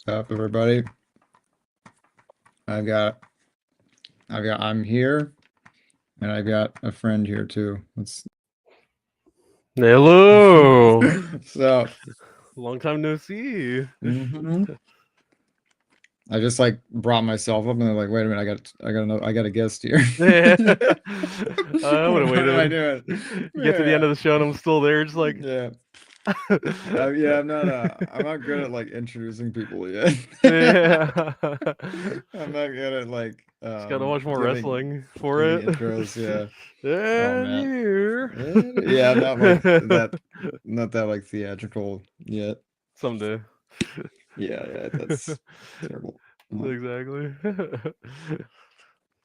Up, everybody. I've got, I'm here, and I've got a friend here too. Let's. Hello. So, Long time no see. mhm. I just like brought myself up, and they're like, "Wait a minute, I got a guest here." Yeah. I would have What am I waited. doing? You get to the end Yeah, of the show and I'm still there, just like yeah, yeah. I'm not good at like introducing people yet. yeah. I'm not good at like Just gotta watch more giving wrestling for giving it. intros. Yeah. Oh And man. here. Yeah, not like that, not that like theatrical yet. Someday. Yeah, yeah, that's terrible. Exactly.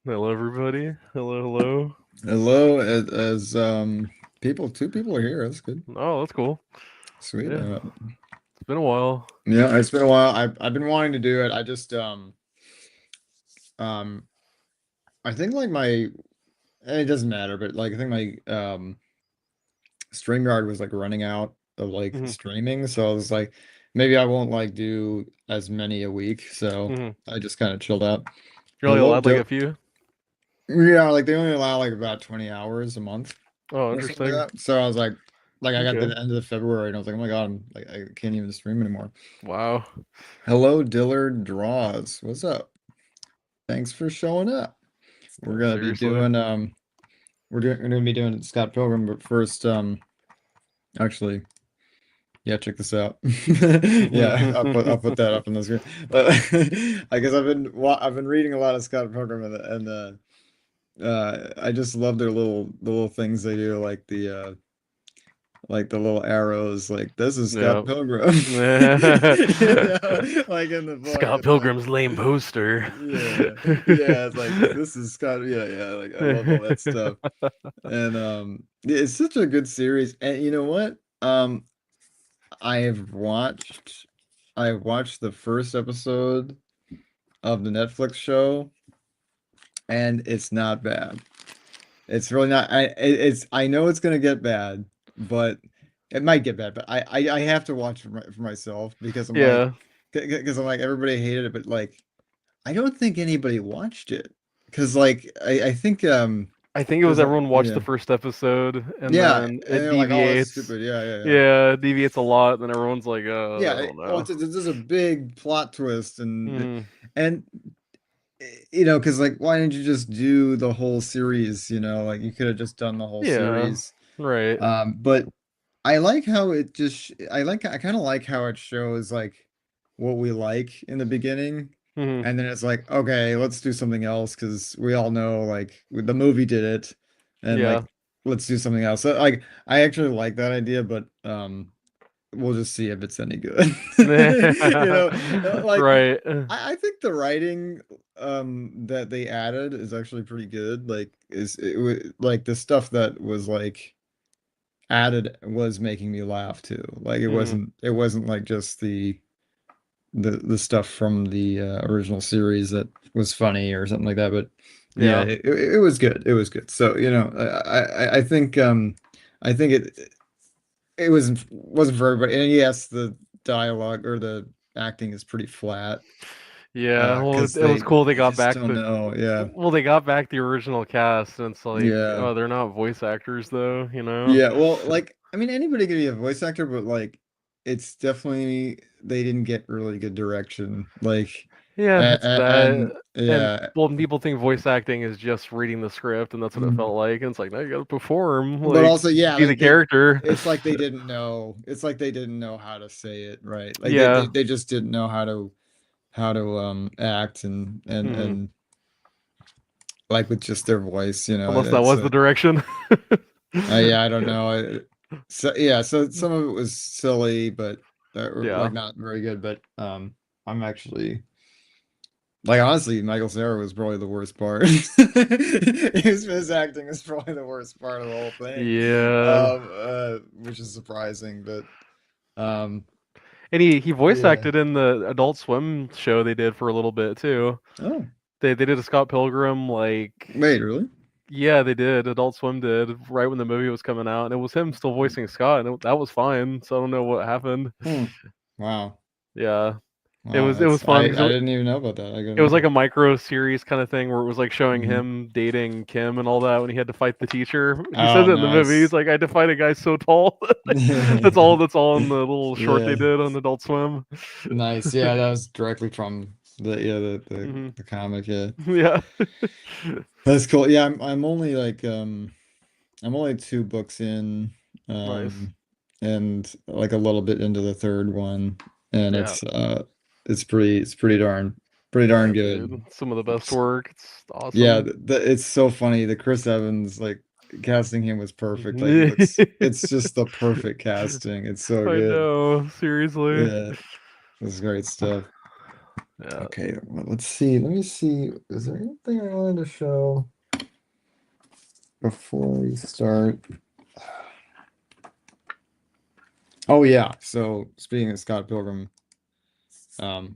Hello everybody. Hello, hello. Hello, two people are here. That's good. Oh, that's cool. Sweet. Yeah. It's been a while. Yeah, it's been a while. I've been wanting to do it. I just um I think like it doesn't matter, but like I think my StreamYard was like running out of like Hmm. streaming, so I was like maybe I won't like do as many a week, so Hmm. I just kind of chilled out. You're only Hello, allowed like a few. Yeah, like they only allow like about 20 hours a month Oh, or something interesting. like that. So I was like I got to Okay. the end of February and I was like, oh my God, like I can't even stream anymore. Wow. Hello, Dillard Draws. What's up? Thanks for showing up. We're Yeah, gonna be seriously. doing we're gonna be doing Scott Pilgrim, but first actually yeah, check this out. Yeah, I'll put that up on the screen. But I guess I've been reading a lot of Scott Pilgrim and I just love the little things they do, like the little arrows, like this is Scott Yeah. Pilgrim. You know, like in the book, Scott it's like Pilgrim's lame poster. yeah, yeah, it's like this is Scott. Yeah, yeah, like I love all that stuff. And it's such a good series. And you know what? I've watched I've watched the first episode of the Netflix show, and it's not bad. It's really not. I know it's gonna get bad, but it might get bad. But I have to watch for myself because Yeah. I'm like everybody hated it, but like I don't think anybody watched it because like I think I think it was there's a everyone watched the yeah, first episode and yeah, then and it they're like, oh, it's deviates. stupid. Yeah, yeah, yeah. Yeah, it deviates a lot, and then everyone's like, Yeah, I don't well, know. there's a big plot twist, Hmm. and you know, because like, why didn't you just do the whole series? You know, like you could have just done the whole Yeah. series. Right. But I like how I kind of like how it shows like what we like in the beginning, Hmm. and then it's like, okay, let's do something else because we all know like the movie did it, and Yeah. like let's do something else. So, like I actually like that idea, but we'll just see if it's any good. You know, like Right. I think the writing that they added is actually pretty good. Like like the stuff that was like added was making me laugh too. Like Hmm. it wasn't like just the stuff from the original series that was funny or something like that. But yeah, Yeah. it was good. It was good. So, you know, I think it wasn't for everybody. And yes, the dialogue or the acting is pretty flat Yeah. Well, because it was cool they they got just back don't the know. Yeah. well, they got back the original cast, and it's like, Yeah. oh, they're not voice actors though, you know? Yeah, well, like I mean anybody could be a voice actor, but like it's definitely they didn't get really good direction. Like Yeah, it's and that. And yeah. well, people think voice acting is just reading the script, and that's what it Mhm. felt like. And it's like, no, you gotta perform, But like also yeah, be the like they character. it's like they didn't know. It's like they didn't know how to say it right. Like Yeah. they just didn't know how to act Hmm. and like with just their voice, you know. Unless that It's was the direction. yeah, I don't know. So yeah, so some of it was silly, but like Yeah. not very good. But I'm actually like honestly, Michael Cera was probably the worst part. His acting is probably the worst part of the whole thing, Yeah. which is surprising. But um, And he voice yeah. acted in the Adult Swim show they did for a little bit too. Oh, They did a Scott Pilgrim like wait, really? yeah, they did. Adult Swim did right when the movie was coming out, and it was him still voicing Scott, and that was fine. So I don't know what happened. Hmm. Wow. Yeah. Wow, It was that's fun I because didn't even know about that. I it didn't was like know. a micro series kind of thing where it was like showing Mhm. him dating Kim and all that when he had to fight the teacher. He says Oh, it in the movie. He's nice. like, I had to fight a guy so tall. That's all in the little short they Yeah, did on Adult Swim. nice. Yeah, that was directly from Hmm. the comic. Yeah, Yeah. that's cool. Yeah, I'm only like I'm only two books in, Nice. and like a little bit into the third one, and Yeah. it's pretty darn Yeah, good. dude. Some of the best work. It's Yeah, awesome. it's so funny. The Chris Evans, like, casting him was perfect. Like, he looks, it's just the perfect casting. It's so I good. know. Seriously. Yeah, it's great stuff. Yeah. Okay, well, let's see. Let me see. Is there anything I wanted to show before we start? Oh yeah. So speaking of Scott Pilgrim,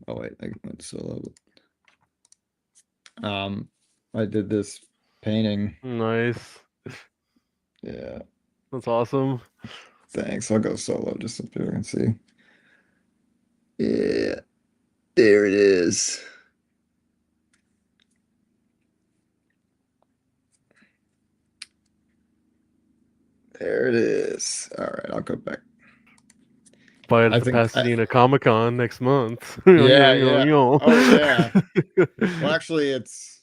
oh wait, I went solo. Um, I did this painting. Nice. Yeah, That's awesome. thanks. I'll go solo just so people can see. Yeah, there it is. There it is. All right, I'll go back. Buy it at I the think Pasadena Comic Con next month. yeah, yeah. Oh yeah. Well, actually it's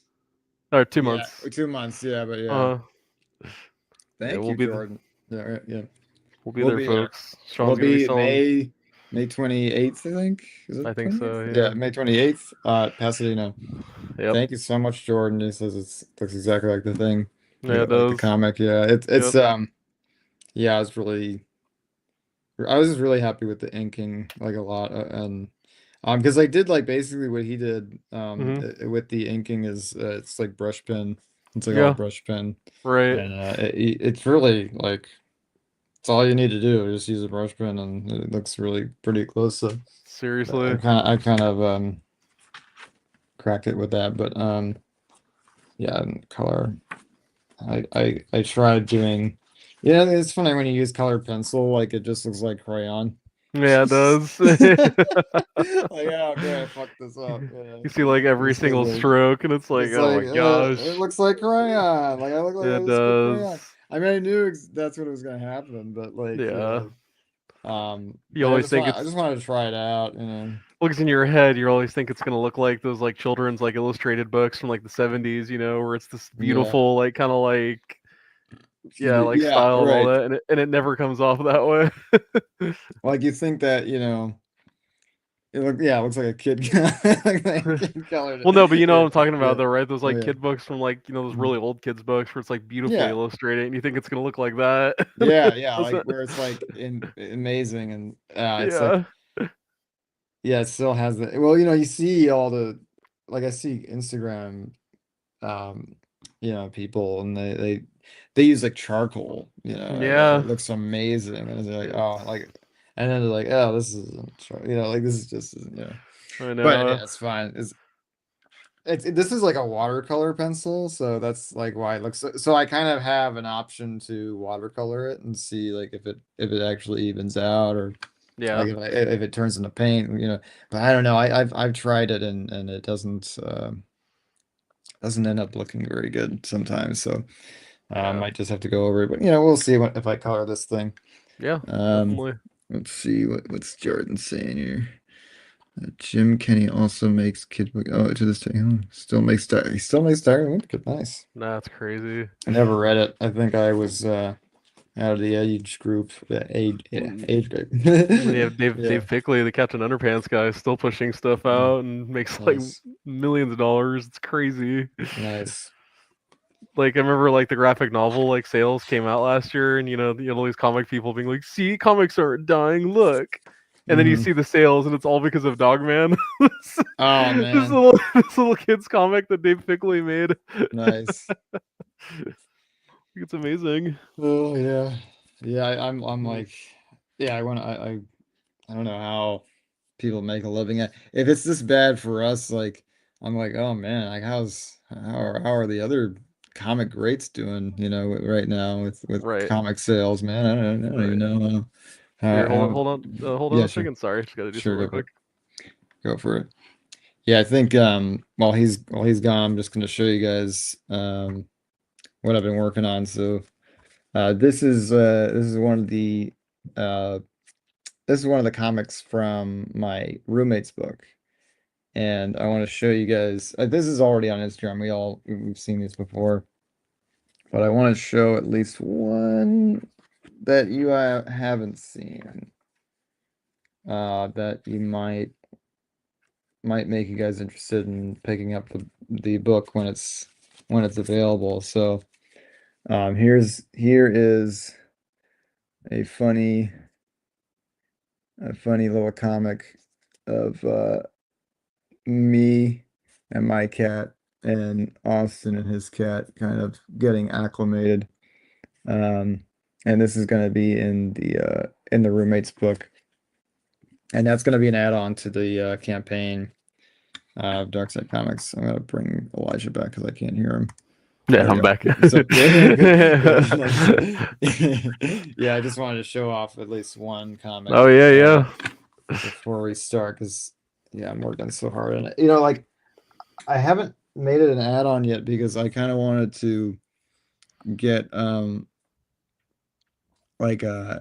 Or two yeah, months. 2 months, yeah, but yeah. Uh, yeah, Thank you, Jordan. Yeah, right, yeah. we'll be We'll there, be there. folks. We'll Sean's gonna be be selling. May 28th, I think. Is I it think so. 28th? Yeah, Yeah. May 28th, Pasadena. Yep. Thank you so much, Jordan. He says it looks exactly like the thing. Yeah, it Like the does. comic. Yeah, it's Yep. yeah, I was just really happy with the inking, like, a lot, and because I did like basically what he did Hmm. with the inking is it's like brush pen. It's like all Yeah. brush pen, Right. and it's really like it's all you need to do. Just use a brush pen, and it looks really pretty close. So Seriously. I kind of cracked it with that, but yeah, and color. I tried doing. Yeah, it's funny when you use colored pencil, like it just looks like crayon. Yeah, it does. Like, oh great, I fucked this up. Yeah. You see like every It's because single stroke, and it's like, it's oh like my it gosh. looks like crayon. Like I look like Yeah, I it just put does. crayon. I mean, I knew that's what was gonna happen, but like, Yeah. You and always think I it's just wanted to try it out, looks in your head, you always think it's gonna look like those like children's like illustrated books from like the 70s, where it's this Yeah, beautiful, like kind of like yeah, like yeah, style and all right. that, and it never comes off that way. Like you think that it looks like a kid, like a kid colored Well, no, but you know what it. I'm talking about Yeah, though, right? Those oh like yeah, kid books from like those Mhm. really old kids books where it's like beautifully Yeah, illustrated, and you think it's gonna look like that. And yeah, it yeah. Like doesn't. where it's like amazing, and it's like Yeah. yeah, it still has the well, you see all the like I see Instagram, um, people, and they use like charcoal, and it Yeah. looks amazing, and they're like, oh, It's. like, and then they're like, oh, this isn't, like this is just, I but know. yeah, it's fine. This is like a watercolor pencil, so that's like why it looks so I kind of have an option to watercolor it and see like if it actually evens out, or Yeah. like if it turns into paint, but I don't know. I've tried it, and it doesn't end up looking very good sometimes. So I Yeah. might just have to go over it. But we'll see if I color this thing. Yeah. Um, Definitely. let's see what's Jordan saying here. Jim Kenny also makes kid book. Oh, to this day, he still makes Diary of a Wimpy Kid. Nice. That's crazy. I never read it. I think I was out of the age group, Mm, age group. yeah, Yeah, Dave Pickley, the Captain Underpants guy, is still pushing stuff Mm, out and makes like nice, millions of dollars. It's crazy. nice. Like I remember like the graphic novel like sales came out last year, and you know all these comic people being like, "See, comics aren't dying. Look." And then you Hmm. see the sales, and it's all because of Dogman. Oh this man, little this little kids comic that Dave Pickley made. nice. It's amazing. Oh yeah, yeah. I'm Mm. like, yeah. I don't know how people make a living at if it's this bad for us. Like, I'm like, oh man, like how are the other comic greats doing? Right now with Right, comic sales, man. I don't even right. know Here, how hold on a Yeah, sure, second. Sorry, just got to do sure, something go real for quick. it. go for it. Yeah, I think while he's gone, I'm just gonna show you guys what I've been working on. So this is one of the uh this is one of the comics from my roommate's book. And I want to show you guys this is already on Instagram. We've seen these before, but I want to show at least one that you haven't seen that you might make you guys interested in picking up the book when it's available. So here is a funny little comic of me and my cat and Austin and his cat kind of getting acclimated. And this is going to be in the roommate's book, and that's going to be an add-on to the campaign of Dark Side Comics. I'm going to bring Elijah back because I can't hear him. Yeah, There we I'm go. back. So, yeah, good. Yeah, I just wanted to show off at least one comic Oh yeah. before we start, because yeah, I'm working so hard on it. You know, like I haven't made it an add-on yet because I kind of wanted to get like I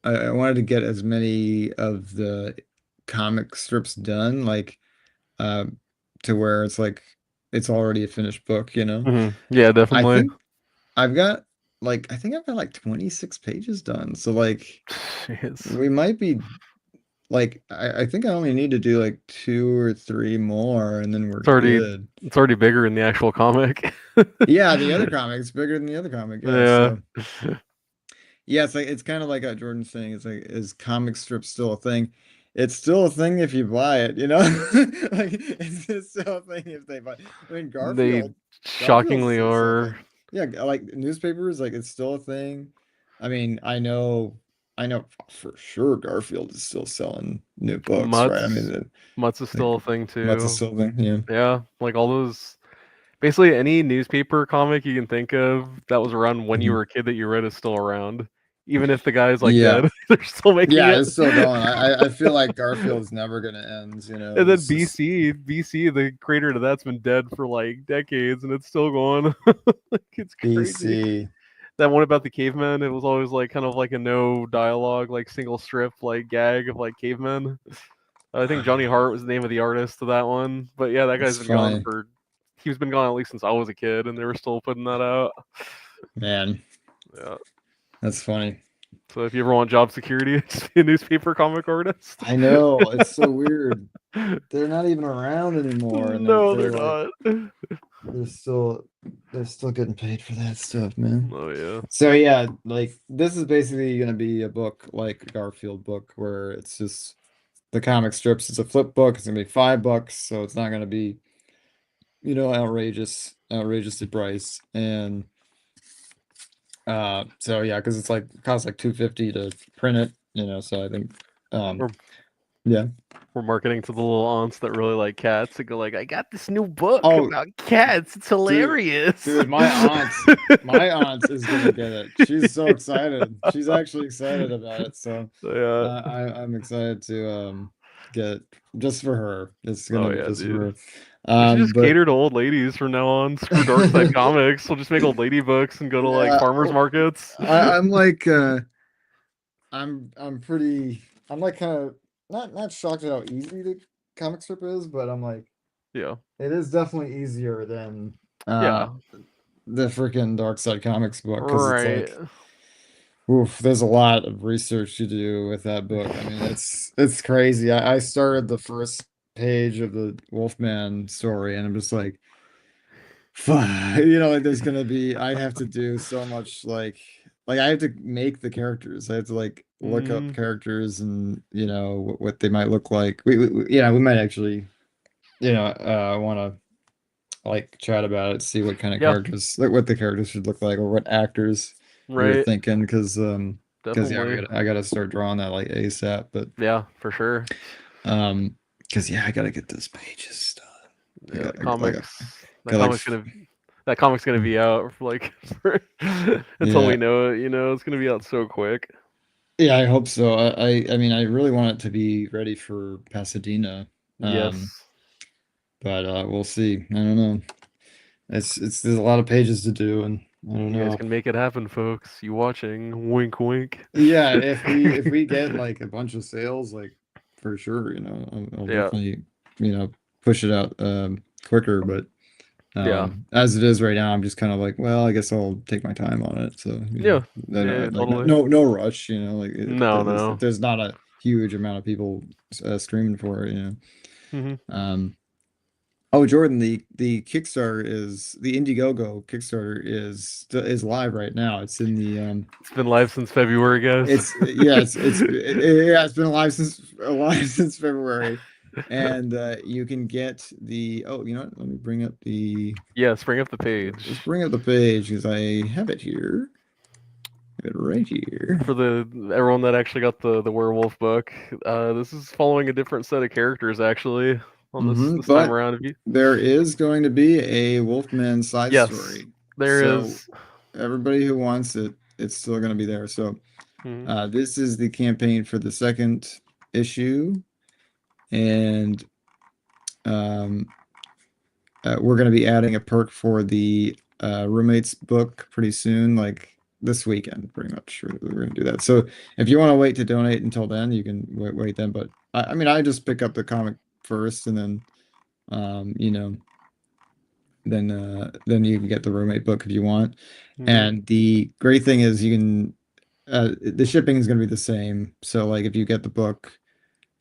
wanted to get as many of the comic strips done, like uh to where it's like it's already a finished book, you know. Yeah, I definitely. think I've got I think I've got like 26 pages done. So like Jeez. we might be like I think I only need to do like two or three more and then we're It's already good. it's already bigger in the actual comic. Yeah, the other comic's bigger than the other comic. Yeah, Yeah. so yeah, it's kind of like Jordan's saying. It's like, is comic strip still a thing? It's still a thing if you buy it, you know? Like it's still a thing if they buy. I mean, They Garfield's shockingly still a are. thing. Yeah, like newspapers, like it's still a thing. I mean, I know for sure Garfield is still selling new books, right? I mean, Mutts Mutts is like still a thing what's a too. still thing? Yeah. Yeah, like all those basically any newspaper comic you can think of that was around when you Mhm. were a kid that you read is still around. Even if the guy's like Yeah. dead, they're still making Yeah, it. it's still going. I feel like Garfield's never gonna end, you know. And then It's just BC, the creator to that's been dead for like decades and it's still going. Like it's crazy. BC. That one about the cavemen, it was always like kind of like a no dialogue, like single strip, like gag of like cavemen. I think Johnny Hart was the name of the artist of that one. But yeah, that guy's It's been gone funny, for he's been gone at least since I was a kid and they were still putting that out. man. Yeah. That's funny. So if you ever want job security, just be a newspaper comic artist. I know, it's so weird. They're not even around anymore, and they're No, they're they're like not. they're still they're still getting paid for that stuff, man. Oh yeah. So yeah, like this is basically gonna be a book like a Garfield book where it's just the comic strips. It's a flip book. It's gonna be $5, so it's not gonna be, outrageously priced. And so yeah, because it's like it costs like 250 to print it, so I think We're, yeah. we're marketing to the little aunts that really like cats and go like, I got this new book Oh, about cats. It's dude, hilarious. dude, my aunt is gonna get it. She's so excited. She's actually excited about it. So Yeah. I'm excited to get it just for her. It's gonna Oh be yeah, just for dude. her. We should just But cater to old ladies from now on. Screw Dark Side Comics. We'll just make old lady books and go to like yeah, farmers markets. I'm like I'm pretty I'm like kind of not shocked at how easy the comic strip is, but I'm like Yeah. it is definitely easier than Yeah. the freaking Dark Side Comics book because it's Right. like oof, there's a lot of research to do with that book. I mean, it's crazy. I started the first page of the Wolfman story, and I'm just like, fuck, like there's gonna be. I'd have to do so much, like I have to make the characters. I have to like look up Mm, characters and what they might look like. We might actually want to like chat about it, see what kind of yeah. characters, like what the characters should look like, or what actors we were Right. thinking, because yeah, Definitely. I gotta start drawing that like ASAP. But Yeah, for sure. because yeah, I gotta get those pages done. I Yeah, got, the I got, I got, that got like, comic's gonna that comic's gonna be out for like for, until we yeah, know it. It's gonna be out so quick. yeah. I hope so. I mean, I really want it to be ready for Pasadena. Um, Yes. but we'll see. I don't know. There's a lot of pages to do, and I don't You guys know. can make it happen, folks. You watching? Wink, wink. Yeah, if we get like a bunch of sales, like for sure, I'll Yeah. definitely, push it out quicker. But Yeah. as it is right now, I'm just kind of like, well, I guess I'll take my time on it. So, Yeah. then Yeah. like no Totally. no rush, like No. if No. there's not a huge amount of people streaming for it. Hmm. Um, Oh, Jordan, the Kickstarter is the Indiegogo Kickstarter is live right now. It's in the It's been live since February, guys. it's yeah, it's been alive since February, and you can get the let me bring up the Yes. Bring up the let's page bring up the page because I have it here. I have it right here. for the everyone that actually got the werewolf book. This is following a different set of characters actually on this time But around. If you there is going to be a Wolfman side yes, story, there so is. everybody who wants it, it's still going to be there. So. Mhm. This is the campaign for the second issue, and um, we're going to be adding a perk for the roommates book pretty soon, like this weekend, pretty much. We're going to do that. So if you want to wait to donate until then, you can wait then. But I mean, I just pick up the comic first, and then um, you know, then you can get the roommate book if you want. Mhm. And the great thing is you can the shipping is going to be the same. So like if you get the book.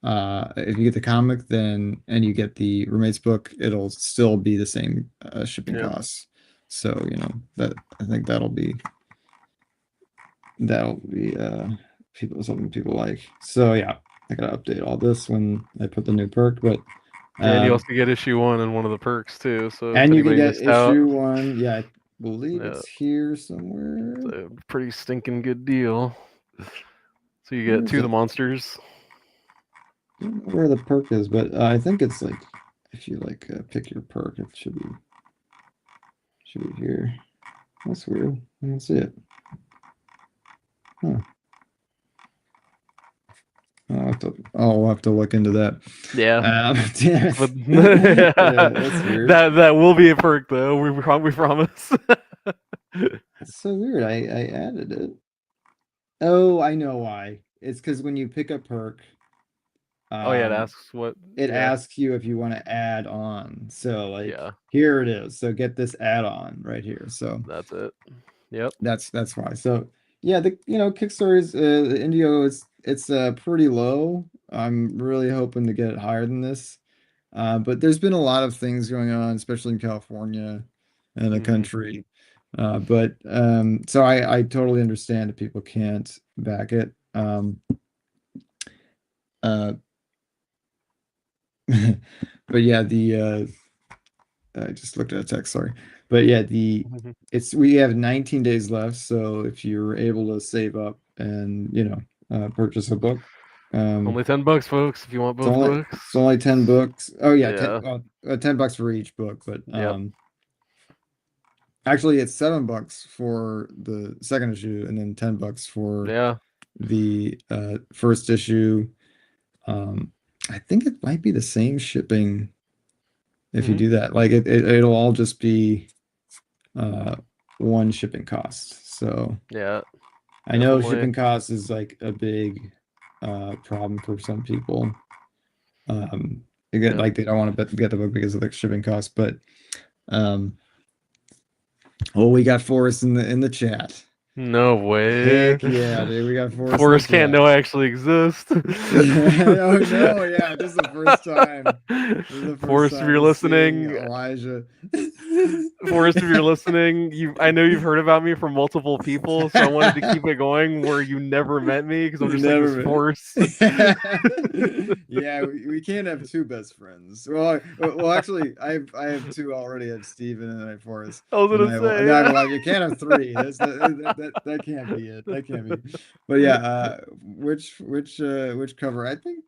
If you get the comic, then and you get the roommate's book, it'll still be the same shipping Yeah. costs. So that I think that'll be people something people like. So yeah, I gotta update all this when I put the new perk, but Yeah, and you um, also get issue 1 and one of the perks too. So if and you can anybody get missed out, issue one. Yeah, I believe yeah, it's here it's somewhere. a pretty stinking good deal. So you Where get is two of the it? monsters. I don't know where the perk is, but I think it's like if you like pick your perk, it should be here. That's weird. I don't see it. Huh. I'll have to look into that. Yeah, Damn but it. Yeah, that's weird. that will be a perk though. We promise. That's so weird. I added it. Oh, I know why. It's because when you pick a perk, Oh yeah, it um, asks what. it Yeah, asks you if you want to add on. So like yeah, here it is. So get this add-on right here. So that's it. Yep. that's why. So yeah, the Kickstarter's Indiegogo it's pretty low. I'm really hoping to get it higher than this. But there's been a lot of things going on, especially in California and the Hmm. country. But so I totally understand if people can't back it. Uh, but yeah, the I just looked at a text, sorry. But yeah, the it's we have 19 days left, so if you're able to save up and purchase a book, um, Only $10, folks. If you want it's both only books. it's only 10 books. Oh yeah, 10 Yeah. $10 for each book, but Yep. actually it's $7 for the second issue and then $10 for Yeah. the first issue. Um, I think it might be the same shipping if you Hmm. do that. Like it'll all just be uh one shipping cost. So Yeah. I know Definitely. shipping costs is like a big problem for some people. They get Yeah. like they don't want to get the book because of the shipping costs, but um oh, we got Forrest in the chat. No way. Heck yeah, dude. We got Forrest in the Forrest can't chat. know I actually exist. Oh no, yeah, this is the first time. This is the first Forrest, if time you're he's seeing listening, Elijah. Forrest, if you're listening, I know you've heard about me from multiple people, so I wanted to keep it going where you never met me because I'm just like this Never Forrest. yeah, we can't have two best friends. Well, actually, I have two already. I have Steven and I have Forrest, I was and gonna I have say, and I have yeah. Elijah. You can't have three. That can't be it. That can't be. But yeah, which cover? I think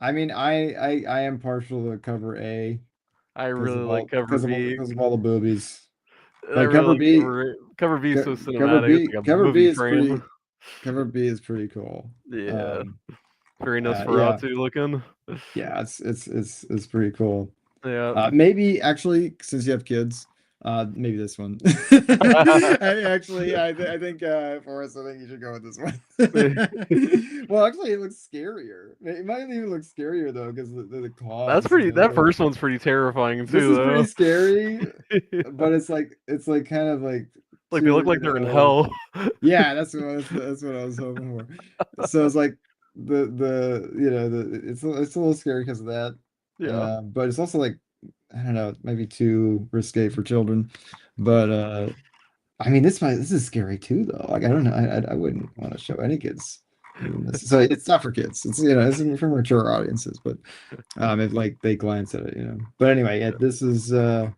I mean I am partial to cover A I really like cover B. because of all the boobies. I But really cover like B cover B is so cover cinematic. It's B like a cover B movie is frame. pretty cover B is pretty cool. Yeah. Um Very Yeah, Nosferatu looking. yeah, it's pretty cool. Yeah. Maybe actually, since you have kids, maybe this one. I think Forrest, I think you should go with this one. Well, actually, it looks scarier. It might even look scarier though, because the That's claws. pretty. That first one's pretty terrifying This too, is pretty though. scary, but it's like kind of like Like they too, look like they're in hell. yeah, that's what I was hoping for. So it's like the you know it's a little scary because of that, Yeah. but it's also like I don't know, maybe too risque for children. But I mean this is scary too though. Like I don't know, I wouldn't want to show any kids even this. So it's not for kids. It's it's for mature audiences, but if like they glance at it, But anyway, yeah, this is yeah,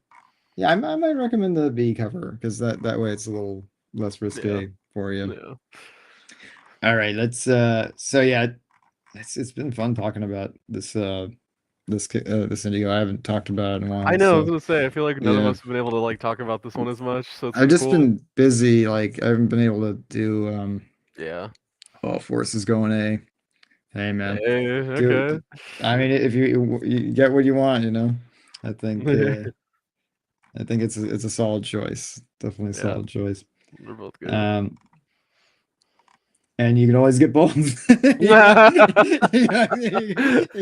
I might recommend the B cover because that way it's a little less Yeah. risque for you. Yeah. All right, let's so yeah, it's been fun talking about this Indigo. I haven't talked about it in a I while, know. I was so gonna say. I feel like none of yeah. us have been able to like talk about this one as much, so it's I've been just cool. been busy, like I haven't been able to do Yeah. oh, Force going A. Hey man. Hey. Do Okay. I mean if you get what you want, I think I think it's a solid choice. Definitely a Yeah. solid choice. They're both good. Um And you can always get both. You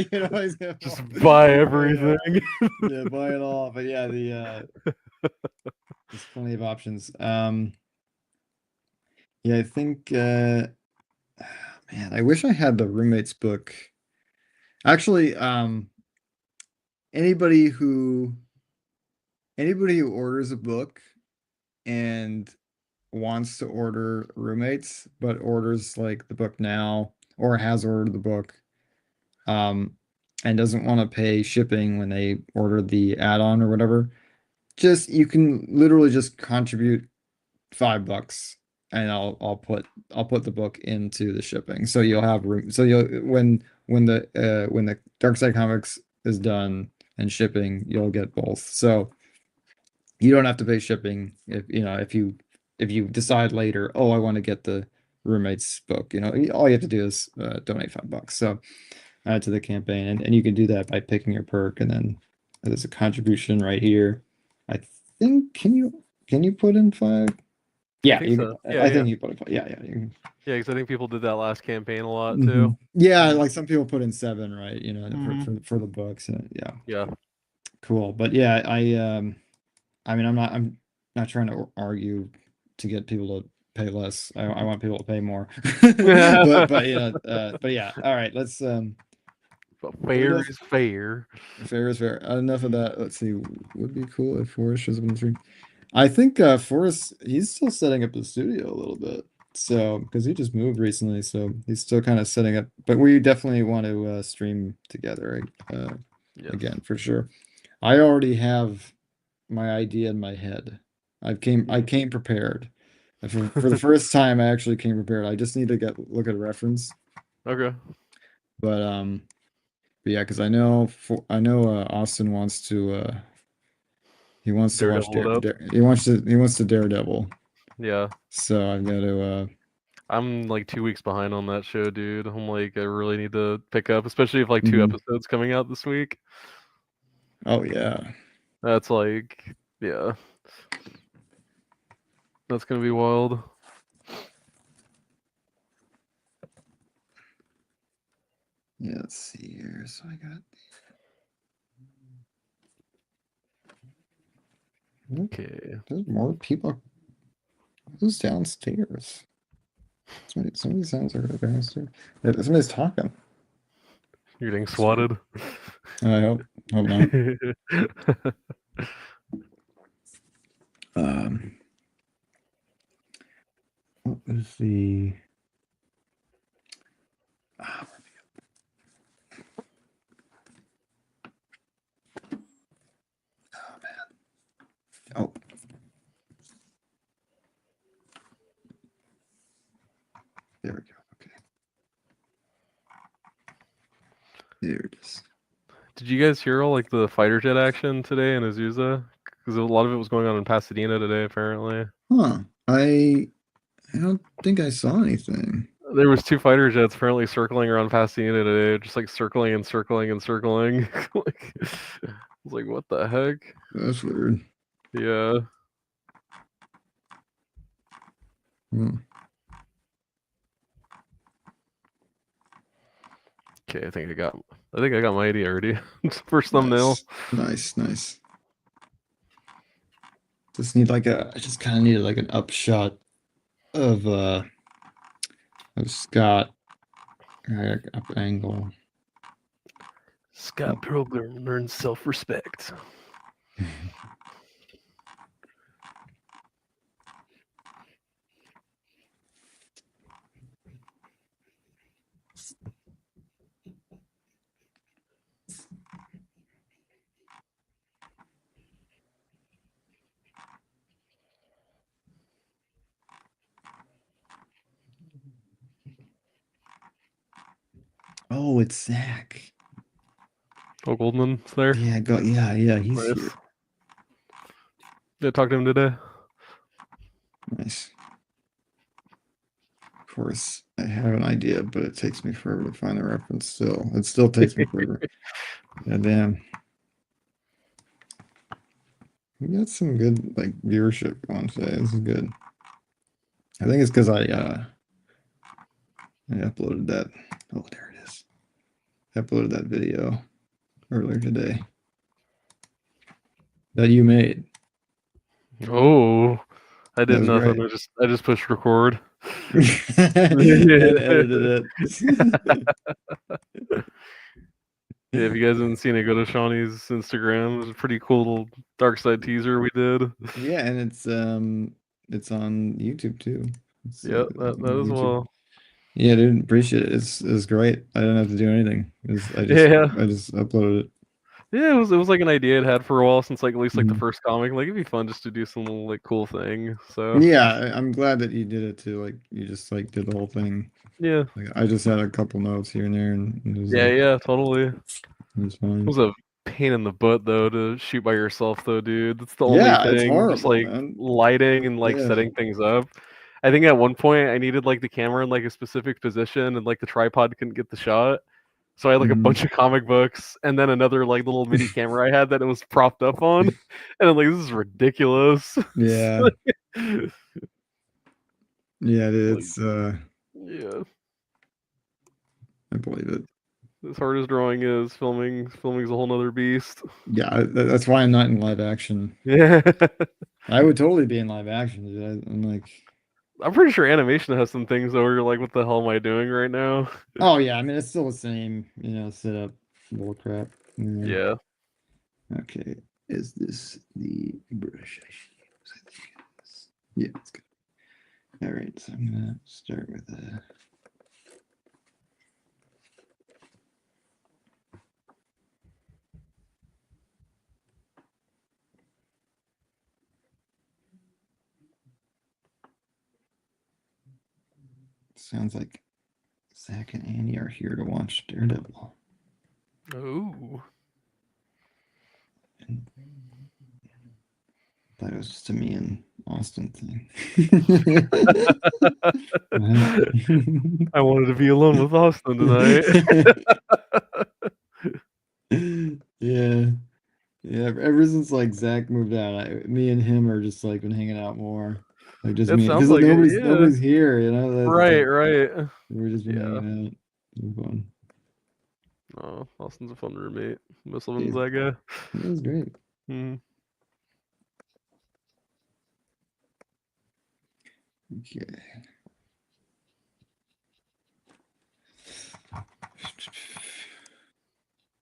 can always get Just both. buy Yeah, everything. yeah, buy it all. But yeah, there's plenty of options. Yeah, I think man, I wish I had the roommate's book. Actually, anybody who anybody who orders a book and wants to order roommates, but orders like the book now or has ordered the book, um, and doesn't want to pay shipping when they order the add-on or whatever, just you can literally just contribute $5 and I'll put the book into the shipping. So you'll have room. So you'll when the Dark Side Comics is done and shipping, you'll get both. So you don't have to pay shipping if you decide later, oh, I want to get the roommate's book, all you have to do is donate $5. So to the campaign, and you can do that by picking your perk, and then there's a contribution right here. I think can you put in 5? I Yeah, think so. Yeah. I Yeah. think you put in 5. Yeah, yeah. Yeah. Because I think people did that last campaign a lot too. Mhm. Yeah, Mhm. like some people put in 7, right? Mhm. For the books. Yeah, Yeah. cool. But yeah, I mean, I'm not trying to argue to get people to pay less. I want people to pay more. But yeah. All right, let's But fair enough. is fair. Fair is fair. Enough of that. Let's see. Would be cool if Forrest shows up in the stream. I think Forrest, he's still setting up the studio a little bit. So, because he just moved recently, so he's still kind of setting up. But we definitely want to stream together Yes. again for sure. I already have my idea in my head. I Mhm. came prepared. For the first time, I actually came prepared. I just need to look at a reference. Okay. But but yeah, because I know Austin wants to he wants to watch Daredevil it up. he wants to Daredevil. Yeah. So I've got to I'm like 2 weeks behind on that show, dude. I'm like, I really need to pick up, especially if like two mhm. episodes coming out this week. Oh yeah. That's like, yeah, that's gonna be wild. Yeah, let's see here. So I got Okay. there's more people. Who's downstairs? Somebody sounds like they're downstairs. Yeah, somebody's talking. You're getting It's weird. swatted. I hope not. Um, what is the ah, oh man. Oh, there we go. Okay. There it is. Did you guys hear all like the fighter jet action today in Azusa? Because a lot of it was going on in Pasadena today, apparently. Huh. I don't think I saw anything. There was 2 fighter jets apparently circling around Pasadena today, just like circling and circling and circling. Like, I was like, what the heck? That's weird. Yeah. Hmm. Okay, I think I got my idea already. First thumbnail. Nice. I just kind of needed like an upshot of Scott, up angle. Scott Pilgrim learns self-respect. Oh, it's Zach. Oh, Goldman's there. Yeah, he's Nice. here. Yeah, talk to him today. Nice. Of course, I have an idea, but it takes me forever to find the reference still. It still takes me forever. God damn. We got some good like viewership going today. This is good. I think it's because I uploaded that. Oh, there it is. I uploaded that video earlier today that you made. Oh, I That did was nothing. great. I just pushed record. And edited it. Yeah, if you guys haven't seen it, go to Shawnee's Instagram. It was a pretty cool little dark side teaser we did. Yeah, and it's on YouTube too. Yeah, It's on that as YouTube. well. Yeah, dude, appreciate it. It's great. I didn't have to do anything. Yeah, I just uploaded it. yeah. It was like an idea I'd had for a while since like at least like the Mhm. first comic. Like it'd be fun just to do some little like cool thing. So Yeah, I'm glad that you did it too. Like you just like did the whole thing. yeah, Like I just had a couple notes here and there, and it was like yeah, totally. It it was fine. was a pain in the butt though to shoot by yourself though, dude. That's the only Yeah, it's thing. Just horrible, like man. lighting and like Yeah. setting things up. I think at one point I needed like the camera in like a specific position and like the tripod couldn't get the shot. So I had like a Mhm. bunch of comic books and then another like little mini camera I had that it was propped up on. And I'm like, this is ridiculous. Yeah. Yeah, Like, it's yeah. I believe it. As hard as drawing is, filming's a whole nother beast. Yeah, that's why I'm not in live action. Yeah. I would totally be in live action, dude. I'm like, I'm pretty sure animation has some things though where you're like, what the hell am I doing right now? oh yeah, I mean it's still the same, setup, bull crap. Yeah. Yeah. Okay, is this the brush I should use? I think it is. Yeah, it's good. All right, so I'm gonna start with a. Sounds like Zach and Annie are here to watch Daredevil. Ooh. And thought it was just a me and Austin thing. I wanted to be alone with Austin tonight. Yeah. Yeah, ever since like Zach moved out, me and him are just like been hanging out more. Like just It me sounds because like it, yeah. nobody's here, That's Right, like right. we're just been Yeah. hanging out. It's fun. Oh, Austin's a fun roommate. Miss living He's, with that guy. he's great. Mm. Okay.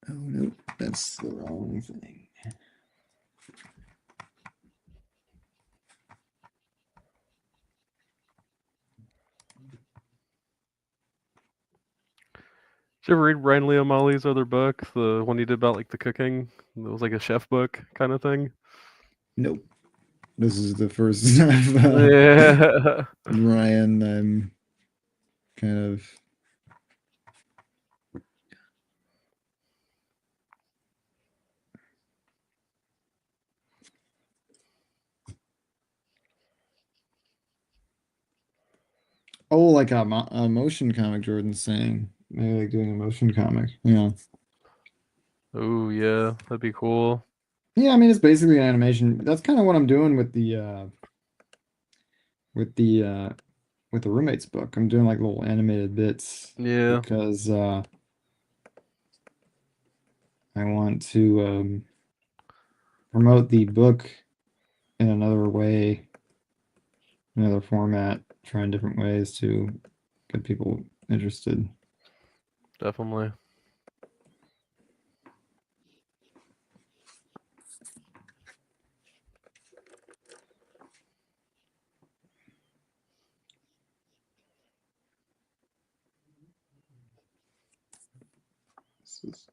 Oh no, that's the wrong thing. Did you ever read Brian Lee O'Malley's other book, the one he did about like the cooking? It was like a chef book kind of thing. Nope. This is the first I've Yeah. Ryan. I'm kind of Oh, like a motion comic, Jordan's saying. Maybe like doing a motion comic. Yeah. Oh yeah, that'd be cool. Yeah, I mean it's basically an animation. That's kind of what I'm doing with the uh with the roommate's book. I'm doing like little animated bits Yeah, because I want to promote the book in another way, another format, trying different ways to get people interested. definitely. This is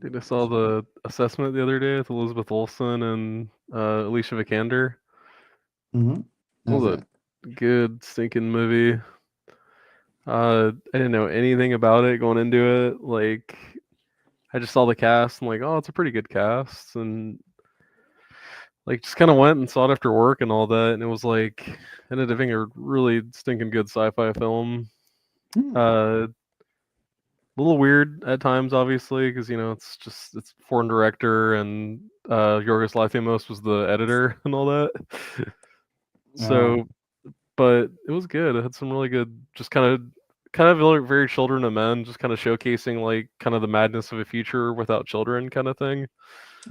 Dude, I saw the assessment the other day with Elizabeth Olsen and Alicia Vikander. mm-hmm. It How's was that? a good stinking movie. I didn't know anything about it going into it. Like, I just saw the cast. I'm like, oh, it's a pretty good cast, and like just kind of went and saw it after work and all that, and it was like ended up being a really stinking good sci-fi film. Hmm. A little weird at times, obviously, because it's foreign director and Yorgos Lanthimos was the editor and all that. Oh, So, but it was good. It had some really good, just kind of like very children of men, just kind of showcasing like kind of the madness of a future without children kind of thing.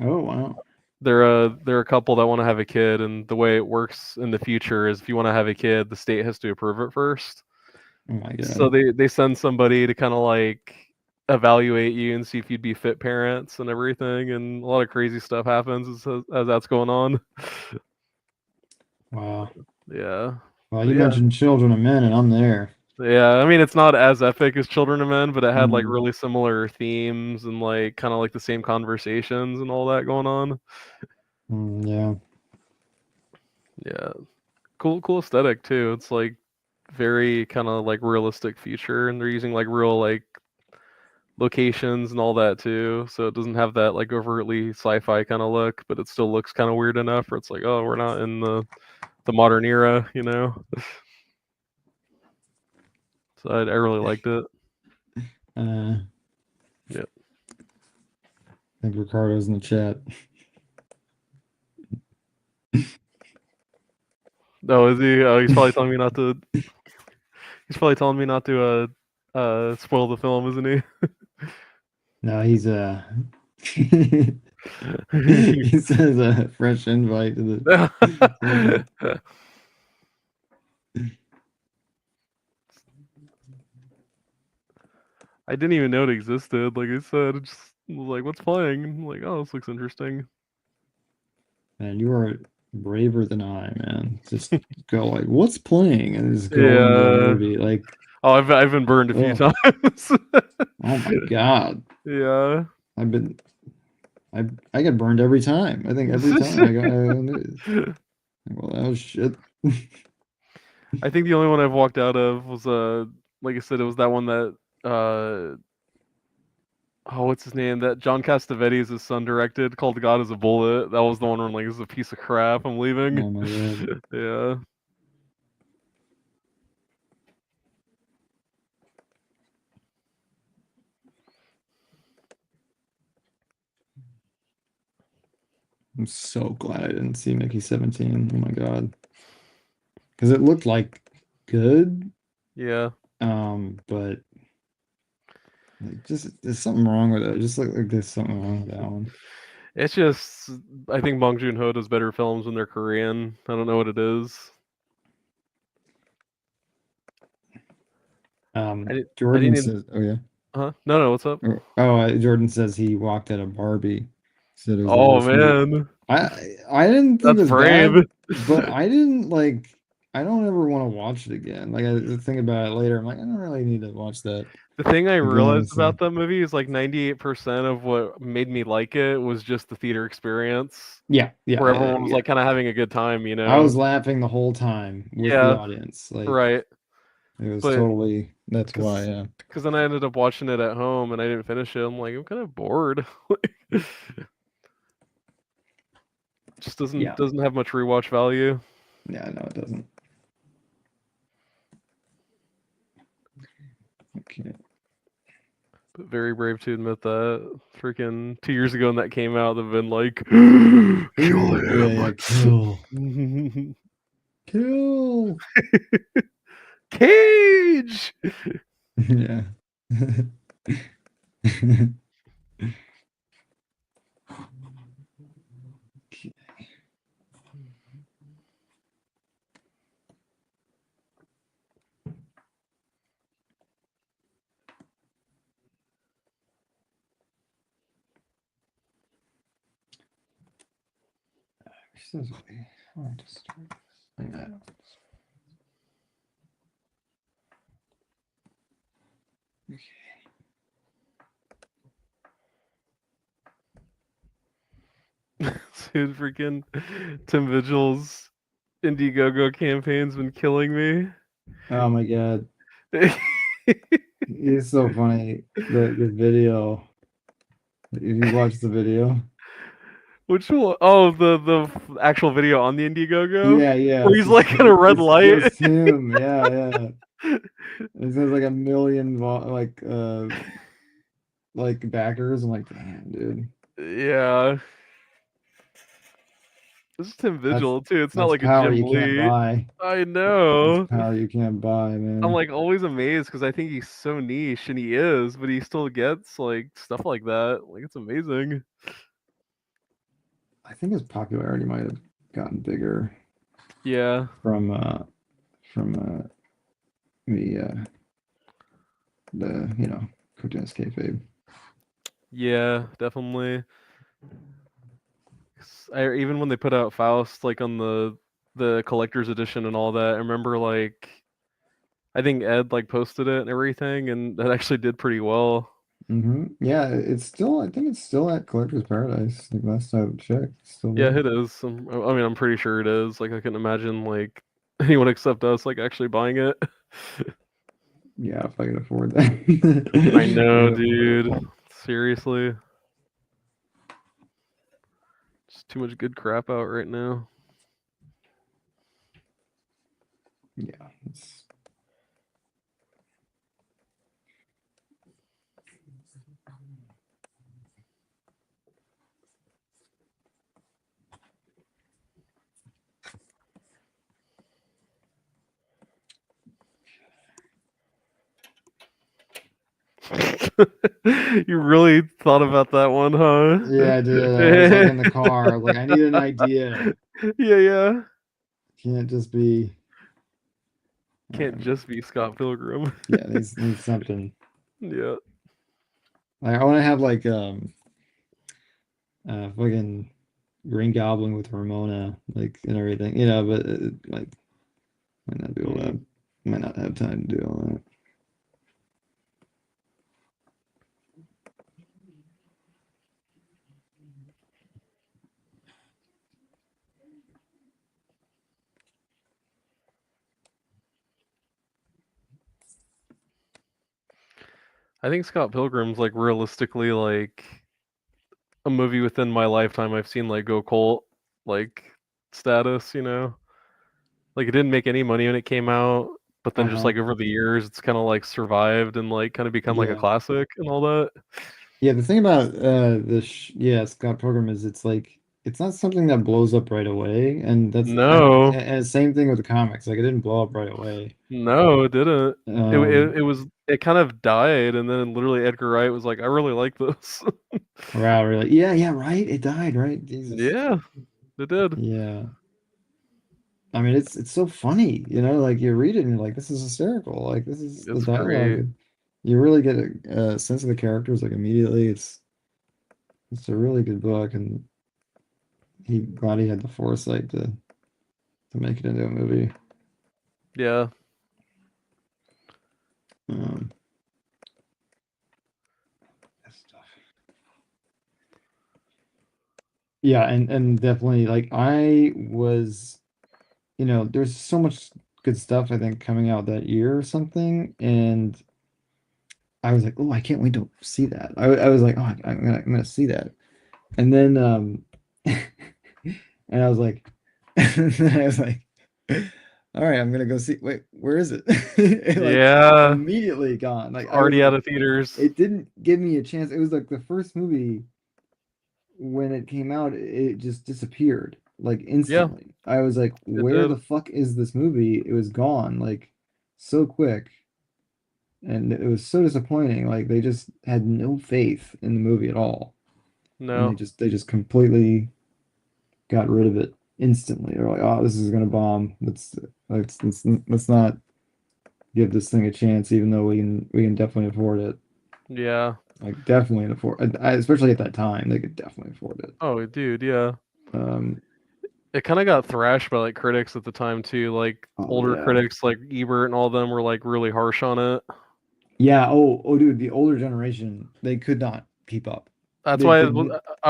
oh wow. They're a couple that want to have a kid, and the way it works in the future is if you want to have a kid, the state has to approve it first. Oh my So God. they send somebody to kind of like evaluate you and see if you'd be fit parents and everything, and a lot of crazy stuff happens as that's going on. Wow. Yeah, Well, but you yeah, mentioned Children of Men, and I'm there. yeah. I mean, it's not as epic as Children of Men, but it had like Mm, really similar themes and like kind of like the same conversations and all that going on. yeah. Yeah, cool aesthetic too. It's like very kind of like realistic future, and they're using like real like locations and all that too. So it doesn't have that like overtly sci-fi kind of look, but it still looks kind of weird enough where it's like, oh, we're not in the modern era, you know. So I really liked it. I Yeah. think Ricardo's in the chat. Oh, is he? Oh, he's probably telling me not to. He's probably telling me not to spoil the film, isn't he? No, he's he says a fresh invite to the. I didn't even know it existed. Like I said, it just was like, what's playing? I'm like, oh, this looks interesting. Man, you are braver than I, man. Just go like, what's playing, and just go into the Yeah. movie. Like, Oh, I've been burned a few oh, times. oh my God. Yeah. I've been, I get burned every time. I think every time I go, well, that was shit. I think the only one I've walked out of was like I said, it was that one that oh, what's his name? That John Cassavetes' son directed called God is a Bullet. That was the one where I'm like, this is a piece of crap. I'm leaving. Oh my God. Yeah. I'm so glad I didn't see Mickey 17. Oh my God. Because it looked like good, Yeah. but like just there's something wrong with it. It just looked like there's something wrong with that one. It's just I think Bong Joon Ho does better films when they're Korean. I don't know what it is. I Jordan didn't even, says, oh yeah. huh? No, what's up? Jordan says he walked out of Barbie. Said it was the Oh worst movie. man. I didn't think it That's was brave. bad, but I didn't like. I don't ever want to watch it again. Like I think about it later. I'm like, I don't really need to watch that The thing I again. realized So about that movie is like 98% of what made me like it was just the theater experience, yeah, where yeah, everyone was yeah. like kind of having a good time, you I know? was laughing the whole time with the Yeah, audience. Like right. it was But totally. That's why. because Yeah. because then I ended up watching it at home and I didn't finish it. I'm like, I'm kind of bored. Just doesn't Yeah. doesn't have much rewatch value. Yeah. No, it doesn't. But very brave to admit that. Freaking 2 years ago when that came out, they've been like, kill Yeah, yeah, kill. him. Kill. Cage. Yeah. Says we want to start. Dude, freaking Tim Vigil's Indiegogo campaign's been killing me. Oh my god, it's so funny. The video. If you watch the video, Which one? Oh, the actual video on the Indiegogo yeah, where he's like in a red it's light. just him. Yeah. It says like a million like backers. I'm like, damn, dude. Yeah, this is Tim That's Vigil too. It's not that's like a power Jim you can't Lee. buy. I That's know. power you can't buy, I'm man. like always amazed because I think he's so niche and he is, but he still gets like stuff like that. Like it's amazing. I think his popularity might have gotten bigger Yeah, from the cartoonist kayfabe. yeah, definitely. Even when they put out Faust, like on the collector's edition and all that, I remember like I think Ed like posted it and everything, and that actually did pretty well. Yeah, it's still. I think it's still at Collector's Paradise. Like last time I checked, it's still Yeah, there. it is. I mean, I'm pretty sure it is. Like, I couldn't imagine like anyone except us like actually buying it. Yeah, if I can afford that. I If I know, can afford dude. that. Seriously, just too much good crap out right now. Yeah, it's You really thought about that one, huh? yeah, I did. I was like in the car, like I need an idea. Yeah, yeah. Can't just be. Can't just be Scott Pilgrim. Yeah, needs something. Yeah. Like I want to have like fucking Green Goblin with Ramona, like and everything, but like might not be able Mm. to. Might not have time to do all that. I think Scott Pilgrim's like realistically like a movie within my lifetime I've seen like go cult like status, you know? Like it didn't make any money when it came out, but then just Uh-huh. like over the years it's kind of like survived and like kind of become like a Yeah. classic and all that. Yeah, the thing about Scott Pilgrim is it's not something that blows up right away, and No. and same thing with the comics. Like it didn't blow up right away. No, it didn't. Um, It kind of died and then literally Edgar Wright was like, I really like this. wow, really? Yeah, right. It died, right? Jesus. Yeah, it did. Yeah. I mean, it's so funny, like you read it and you're like, this is hysterical. Like this is the It's dialogue. great. You really get a sense of the characters like immediately. It's a really good book, and glad he had the foresight to make it into a movie. Yeah. Um, that stuff. Yeah, and definitely like I was, there's so much good stuff I think coming out that year or something, and I was like, oh, I can't wait to see that. I was like, oh, I'm gonna see that, and then and I was like, I was like, all right, I'm gonna go see. Wait, where is it? It, like Yeah, immediately gone. it's Like I was already out like, of theaters. it didn't give me a chance. It was like the first movie when it came out, it just disappeared like Yeah, instantly. I was like, it where did. the fuck is this movie? It was gone like so quick, and it was so disappointing. Like they just had no faith in the movie at all, and No, they just completely got rid of it instantly. They're like, oh, this is gonna bomb. Let's not give this thing a chance, even though we can definitely afford it. yeah. Like definitely afford, especially at that time, they could definitely afford it. Oh, dude, yeah. Um, It kind of got thrashed by like critics at the time too. Like oh older yeah, critics, like Ebert and all them, were like really harsh on it. yeah. Oh, dude, the older generation, they could not keep up. That's They why I could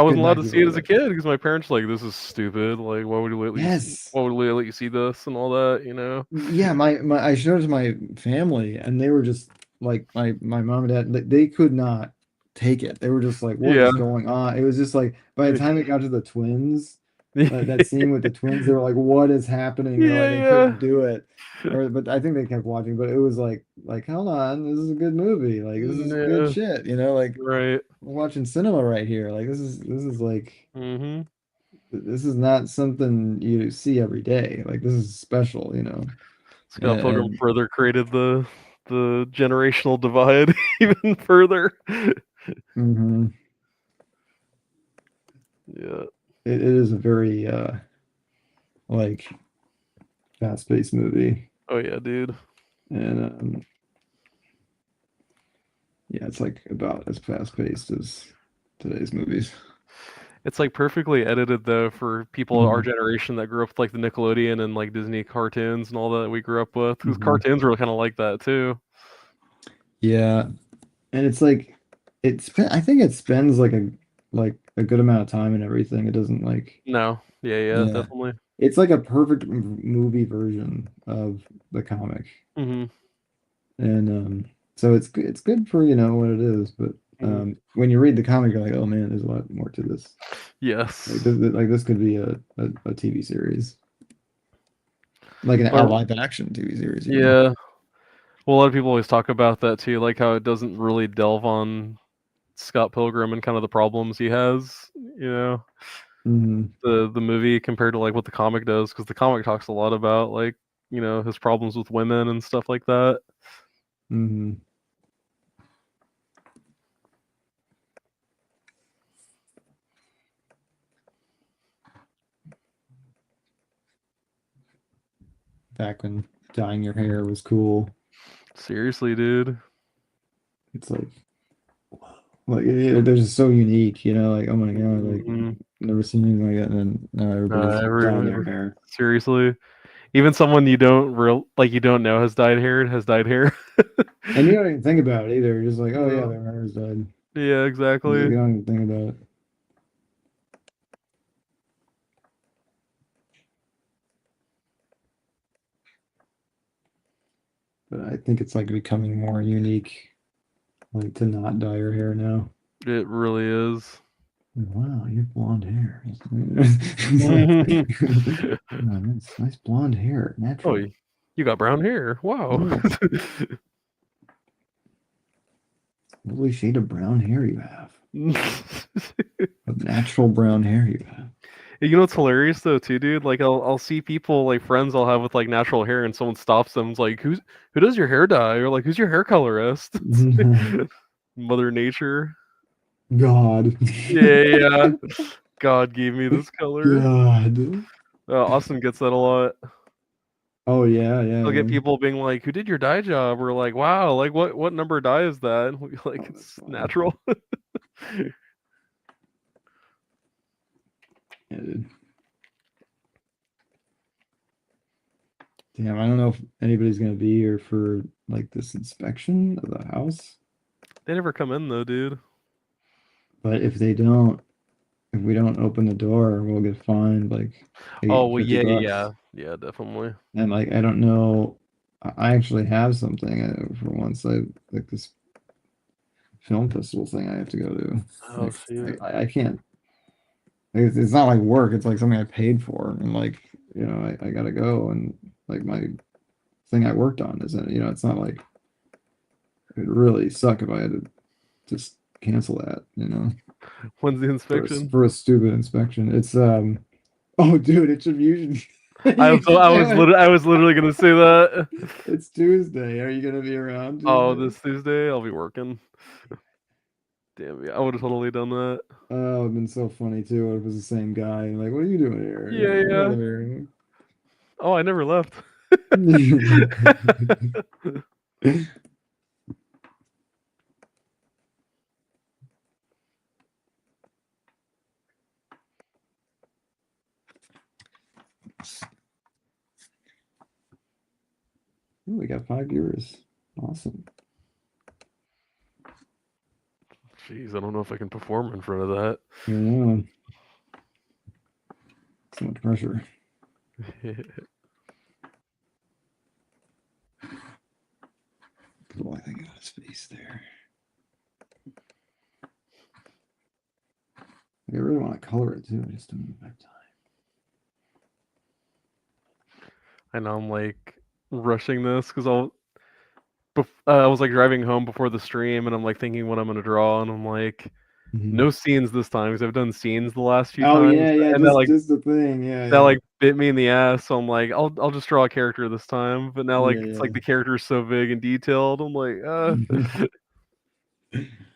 wasn't allowed not to keep see up it with as a it. kid because my parents were like, this is stupid. Like, why would we let you? Yes. Why would we let you see this and all that? You know? Yeah, my I showed it to my family and they were just like my mom and dad, they could not take it. They were just like, what Yeah. is going on? It was just like by the time it got to the twins, that scene with the twins, they were like, what is happening? They're Yeah, like they couldn't yeah. do it. Or but I think they kept watching, but it was like hold on, this is a good movie. Like this is good Yeah. shit, you know, like Right. we're watching cinema right here. Like this is like Mm-hmm. this is not something you see every day. Like this is special, you know. Scott Pilgrim And further created the generational divide even further. mhm. Yeah. It is a very like fast-paced movie, Oh yeah, dude. and yeah, it's like about as fast-paced as today's movies. It's like perfectly edited though for people our Hmm. generation that grew up with like the Nickelodeon and like Disney cartoons and all that we grew up with. Because Hmm. cartoons were kind of like that too. Yeah, and it's like I think it spends like a good amount of time and everything. It doesn't like No. Yeah, yeah, yeah, definitely. it's like a perfect movie version of the comic, Hmm. and so it's good for you know what it is, but Hmm. when you read the comic, you're like, oh man, there's a lot more to this. Yes. Like this could be a TV series, like a Well, live action TV series even. yeah. Well, a lot of people always talk about that too, like how it doesn't really delve on Scott Pilgrim and kind of the problems he has, you know, Hmm. the movie compared to like what the comic does, because the comic talks a lot about like, you know, his problems with women and stuff like that. Hmm. Back when dyeing your hair was cool, Seriously, dude. it's they're just so unique, you know. Like oh my god, like Mhm. never seen anything like that. And then now everybody's dyeing their Everyone, hair, seriously. Even someone you don't know has dyed hair. and you don't even think about it either. You're just like, oh yeah, No. their hair is dyed. Yeah, You exactly. don't even think about it. But I think it's like becoming more unique, like to not dye your hair now. It really is. Wow, you have blonde hair. It's like, oh, nice blonde hair, Oh, natural. you got brown hair. Wow. Oh, lovely shade of brown hair you have. Of natural brown hair you have. You know what's hilarious though too, dude? Like I'll see people like friends I'll have with like natural hair, and someone stops them, and's like, who does your hair dye? Or like, who's your hair colorist? It's like, Mother Nature. God. Yeah, yeah. God gave me this color. God. Austin gets that a lot. Oh yeah, yeah, I'll get man. people being like, "Who did your dye job?" Or like, "Wow, like what number dye is that?" And we'll be like, Oh, that's "It's funny. natural." Yeah, dude. Damn, I don't know if anybody's gonna be here for like this inspection of the house, They never come in though, dude. but if they don't, if we don't open the door, we'll get fined like Oh well, 50 yeah, yeah, bucks. yeah, yeah, definitely. And like I don't know, I actually have something for once. I like this film festival thing I have to go to. Oh Like shoot. I can't. It's not like work. It's like something I paid for, and like I gotta go, and like my thing I worked on isn't, it's not like it'd really suck if I had to just cancel that, When's the for inspection? a stupid inspection. It's oh dude, it should you should I you was should do it. I was literally gonna say that. It's Tuesday. Are you gonna be around Oh, Tuesday? this Tuesday I'll be working. Damn, yeah, I would have totally done that. Oh, it'd been so funny too. What if it was the same guy? Like, what are you doing here? Yeah, Get out yeah. of here. Oh, I never left. Ooh, we got 5 viewers. Awesome. Jeez, I don't know if I can perform in front of that. I know. So much pressure. Cool, I think I got a space there. I really want to color it too. I just don't have time. I know I'm like rushing this because I was like driving home before the stream and I'm like thinking what I'm gonna draw and I'm like no scenes this time because I've done scenes the last few Oh times yeah, and just the thing. Yeah, that yeah. like bit me in the ass. So I'm like I'll just draw a character this time. But now like it's Yeah, like the character is so big and detailed. I'm like yeah.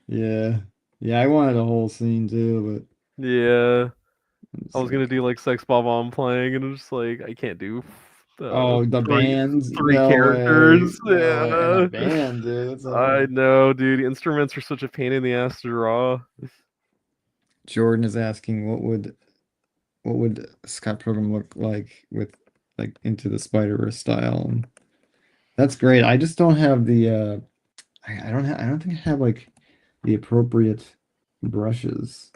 Yeah. Yeah, I wanted a whole scene too, yeah. but I'm I just was gonna like, do like Sex Bob on playing and I'm just like I can't do oh, the three bands? three No way. characters. No way. And a Yeah. band, dude. That's I a know, dude. Instruments are such a pain in the ass to draw. Jordan is asking what would Scott Pilgrim look like with like Into the Spider-Verse style? And that's great. I just don't have the I don't think I have like the appropriate brushes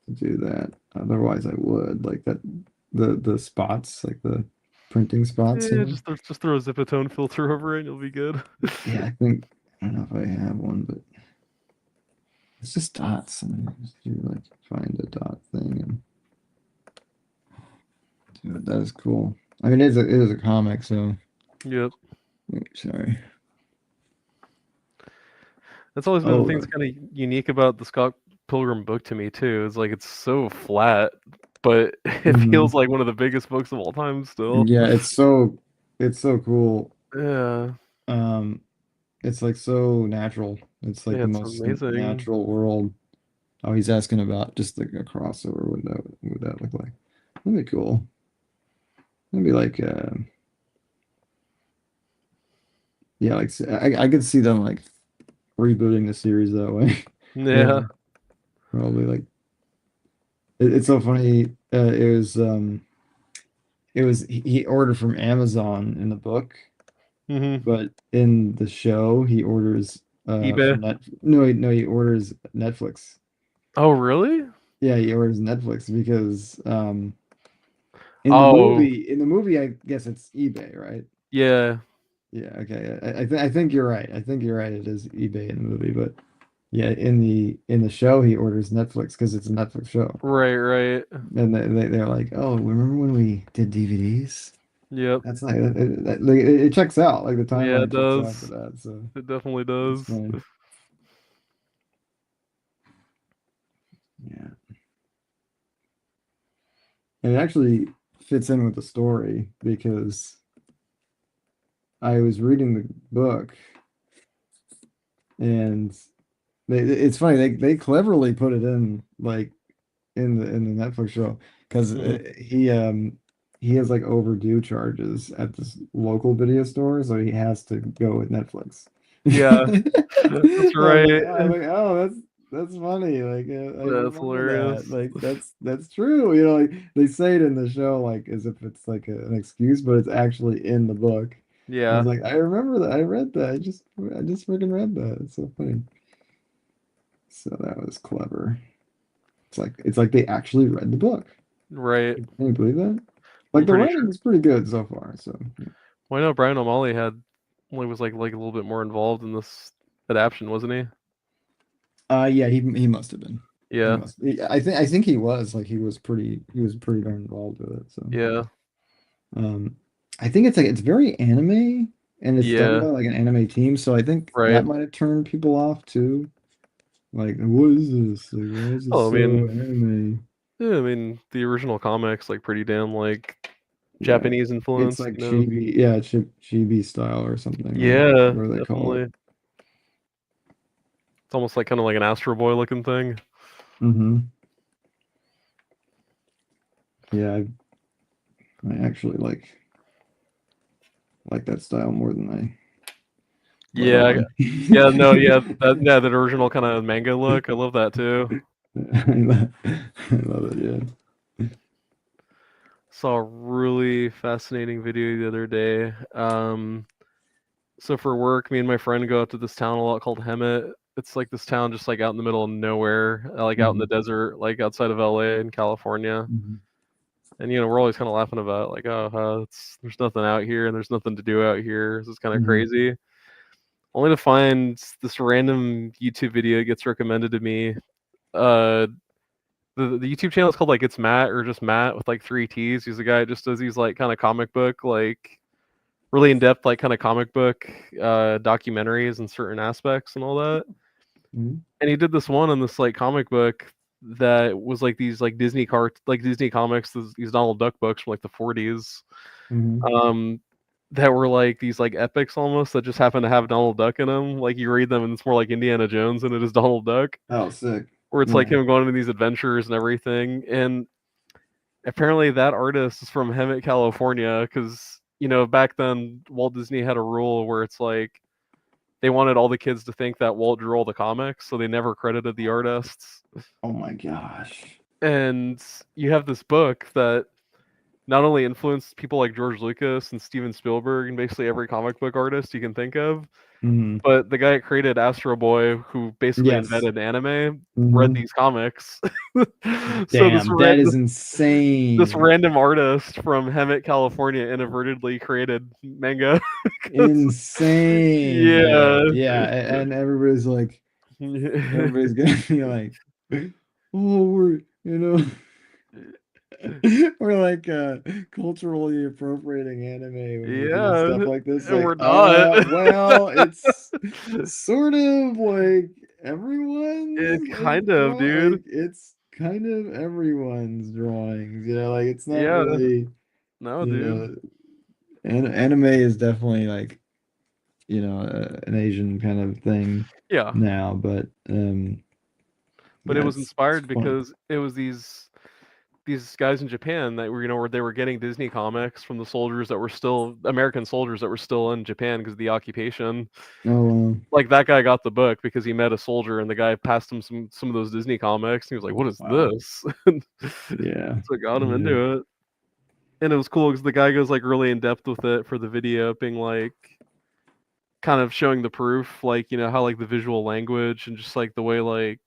to do that. Otherwise I would like that the spots, like the printing spots, Yeah, just throw a Zipatone filter over it and you'll be good. Yeah, I don't know if I have one, but it's just dots. I mean, just do like find a dot thing and do it. That is cool. I mean, it is a comic, so Yep. sorry. That's always been the Oh, thing that's kind of unique about the Scott Pilgrim book to me too. Is like it's so flat, but it mhm. feels like one of the biggest books of all time still. Yeah, it's so cool. Yeah, Um, it's like so natural. It's like yeah, the it's most amazing. natural world. Oh, he's asking about just like a crossover. What would that look like? That'd be cool. That'd be like yeah, like I could see them like rebooting the series that way. Yeah. Yeah, probably like it's so funny. It was he ordered from Amazon in the book, Hmm. but in the show he orders eBay. from he orders Netflix. Oh, really? Yeah, he orders Netflix because Oh, in the movie I guess it's eBay, right? yeah. Yeah, okay. I think you're right. I think you're right. It is eBay in the movie, but yeah, in the show he orders Netflix because it's a Netflix show. Right, right. And they're like, "Oh, remember when we did DVDs?" Yep. That's like like, it checks out. Like the Yeah, it timeline checks out for does. that. So It definitely it's does. funny. Yeah, and it actually fits in with the story because I was reading the book and it's funny they cleverly put it in like in the Netflix show because Hmm. he has like overdue charges at this local video store, so he has to go with Netflix. Yeah, that's right. I was like, oh, that's funny. Like, I That's remember that. hilarious. Like, that's true. Like they say it in the show, like as if it's like an excuse, but it's actually in the book. I was Yeah. like, I remember that. I read that. I just freaking read that. It's so funny. So that was clever. It's like they actually read the book. Right. Can you believe that? Like I'm the pretty writing sure. is pretty good so far. So Well, I know Brian O'Malley had only was like a little bit more involved in this adaptation, wasn't he? yeah, he must have been. He Yeah. must. I think he was like he was pretty darn involved with it. So Yeah. Um, I think it's very anime, and it's done by Yeah, like an anime team, so I think that right. might have turned people off too. Like, what is this? Like, why is this Oh, I so mean, anime? yeah, I mean, the original comics like pretty damn like Yeah, Japanese it's influenced, like you know. chibi, yeah, chibi style or something, right? Yeah, What do they call it? definitely. It's almost like kind of like an Astro Boy looking thing. Mm-hmm. Yeah, I actually like that style more than I let Yeah, on. yeah, no, yeah, that original kind of manga look. I love that too. I love it, yeah. Saw a really fascinating video the other day. So for work, me and my friend go out to this town a lot called Hemet. It's like this town just like out in the middle of nowhere, like out in the Hmm. desert, like outside of LA in California. Hmm. And we're always kind of laughing about like, oh, there's nothing out here and there's nothing to do out here. This is kind of Hmm. crazy. Only to find this random YouTube video gets recommended to me. Uh, the YouTube channel is called like It's Matt or just Matt with like three T's. He's a guy that just does these like kind of comic book like really in depth like kind of comic book documentaries and certain aspects and all that. Hmm. And he did this one on this like comic book that was like these like Disney comics, these Donald Duck books from like the 40s. Hmm. Um that were like these like epics almost that just happen to have Donald Duck in them. Like you read them and it's more like Indiana Jones than it is Donald Duck. Oh, sick. Where it's like Yeah. him going on these adventures and everything. And apparently that artist is from Hemet, California, because back then Walt Disney had a rule where it's like they wanted all the kids to think that Walt drew all the comics, so they never credited the artists. Oh my gosh. And you have this book that not only influenced people like George Lucas and Steven Spielberg and basically every comic book artist you can think of, Hmm. but the guy that created Astro Boy, who basically Yes. invented anime, read Hmm. these comics. So Damn, that is this insane. random artist from Hemet, California, inadvertently created manga. 'Cause- Insane, yeah, though. Yeah, and everybody's like, everybody's gonna be like, oh, we're like culturally appropriating anime when we do stuff yeah, like this. and Like, we're not. well, it's sort of like everyone's It like kind of, draw dude. like it's kind of everyone's drawings, like it's not Yeah, really, no, you dude. know, anime is definitely like, an Asian kind of thing Yeah, now, but but it yeah, was it's inspired fun. because it was these guys in Japan that were where they were getting Disney comics from the soldiers that were still American soldiers that were still in Japan because of the occupation. Oh, Like that guy got the book because he met a soldier and the guy passed him some of those Disney comics and he was like, "What is wow. this?" Yeah. So it got him Yeah. into it. And it was cool because the guy goes like really in depth with it for the video, being like kind of showing the proof, like how like the visual language and just like the way like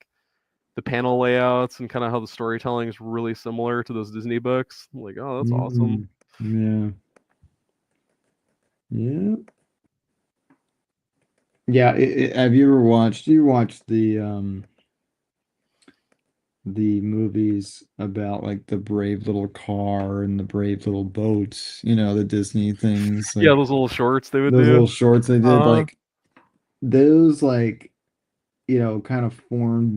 the panel layouts and kind of how the storytelling is really similar to those Disney books. I'm like, oh, that's awesome. Mm, yeah. Yeah. Yeah. Have you ever watched? You watched the movies about like the brave little car and the brave little boats? The Disney things, Yeah, like those little shorts they would those do. little shorts they did. Uh-huh. Like those, like kind of formed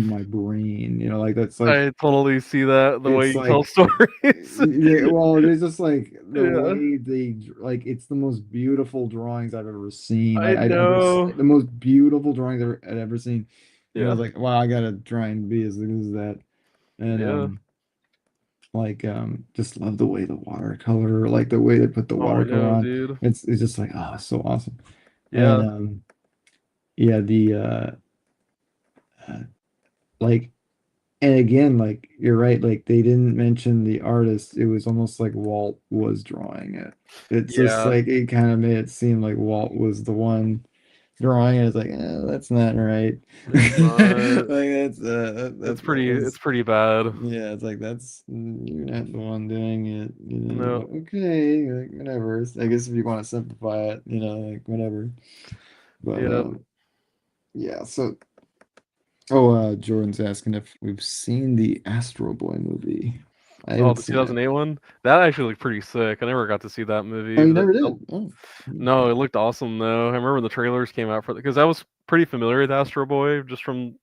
my brain. Like that's like I totally see that the way it's you tell like stories. yeah, well, it's just like the Yeah, way like it's the most beautiful drawings I've ever seen. I know. The most beautiful drawings I've ever seen. And I Yeah, was like, wow, I gotta try and be as good as that. And yeah. like just love the way the watercolor, like the way they put the Oh, I watercolor know, on. dude. It's just like, oh, it's so awesome. And Yeah, yeah, the uh like, and again, like you're right, like they didn't mention the artist. It was almost like Walt was drawing it. It's just yeah. like it kind of made it seem like Walt was the one drawing it. It's like, that's not right. It's not. Like that It's was, pretty bad. yeah. It's like you're not the one doing it. No. But okay, like whatever. I guess if you want to simplify it, like whatever. But Yeah. yeah. So, oh, Jordan's asking if we've seen the Astro Boy movie. I Oh, haven't the seen it. 2008 one? That actually looked pretty sick. I never got to see that Oh, movie, you but never did? Oh. no, it looked awesome though. I remember when the trailers came out for because I was pretty familiar with Astro Boy just from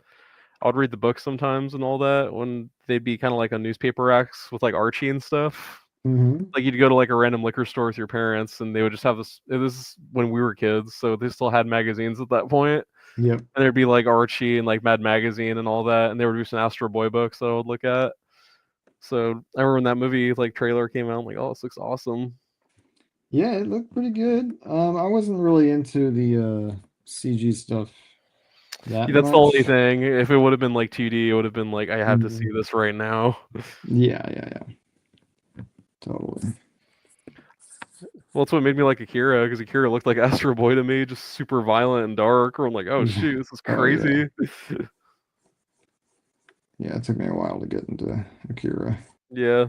I would read the books sometimes and all that when they'd be kind of like on newspaper racks with like Archie and stuff. Mm-hmm. Like you'd go to like a random liquor store with your parents and they would just have this. This is when we were kids, so they still had magazines at that point, Yep. and there'd be like Archie and like Mad Magazine and all that, and they would do some Astro Boy books that I would look at. So I remember when that movie like trailer came out, I'm like, oh, this looks awesome. Yeah, it looked pretty good. I wasn't really into the CG stuff that Yeah, that's the only much. thing. If it would have been like 2D, it would have been like I have to see Mhm. this right now. Yeah, yeah, yeah. Totally. Well, that's what made me like Akira because Akira looked like Astro Boy to me, just super violent and dark. Where I'm like, oh shoot, this is Oh yeah. crazy. Yeah, it took me a while to get into Akira, Yeah,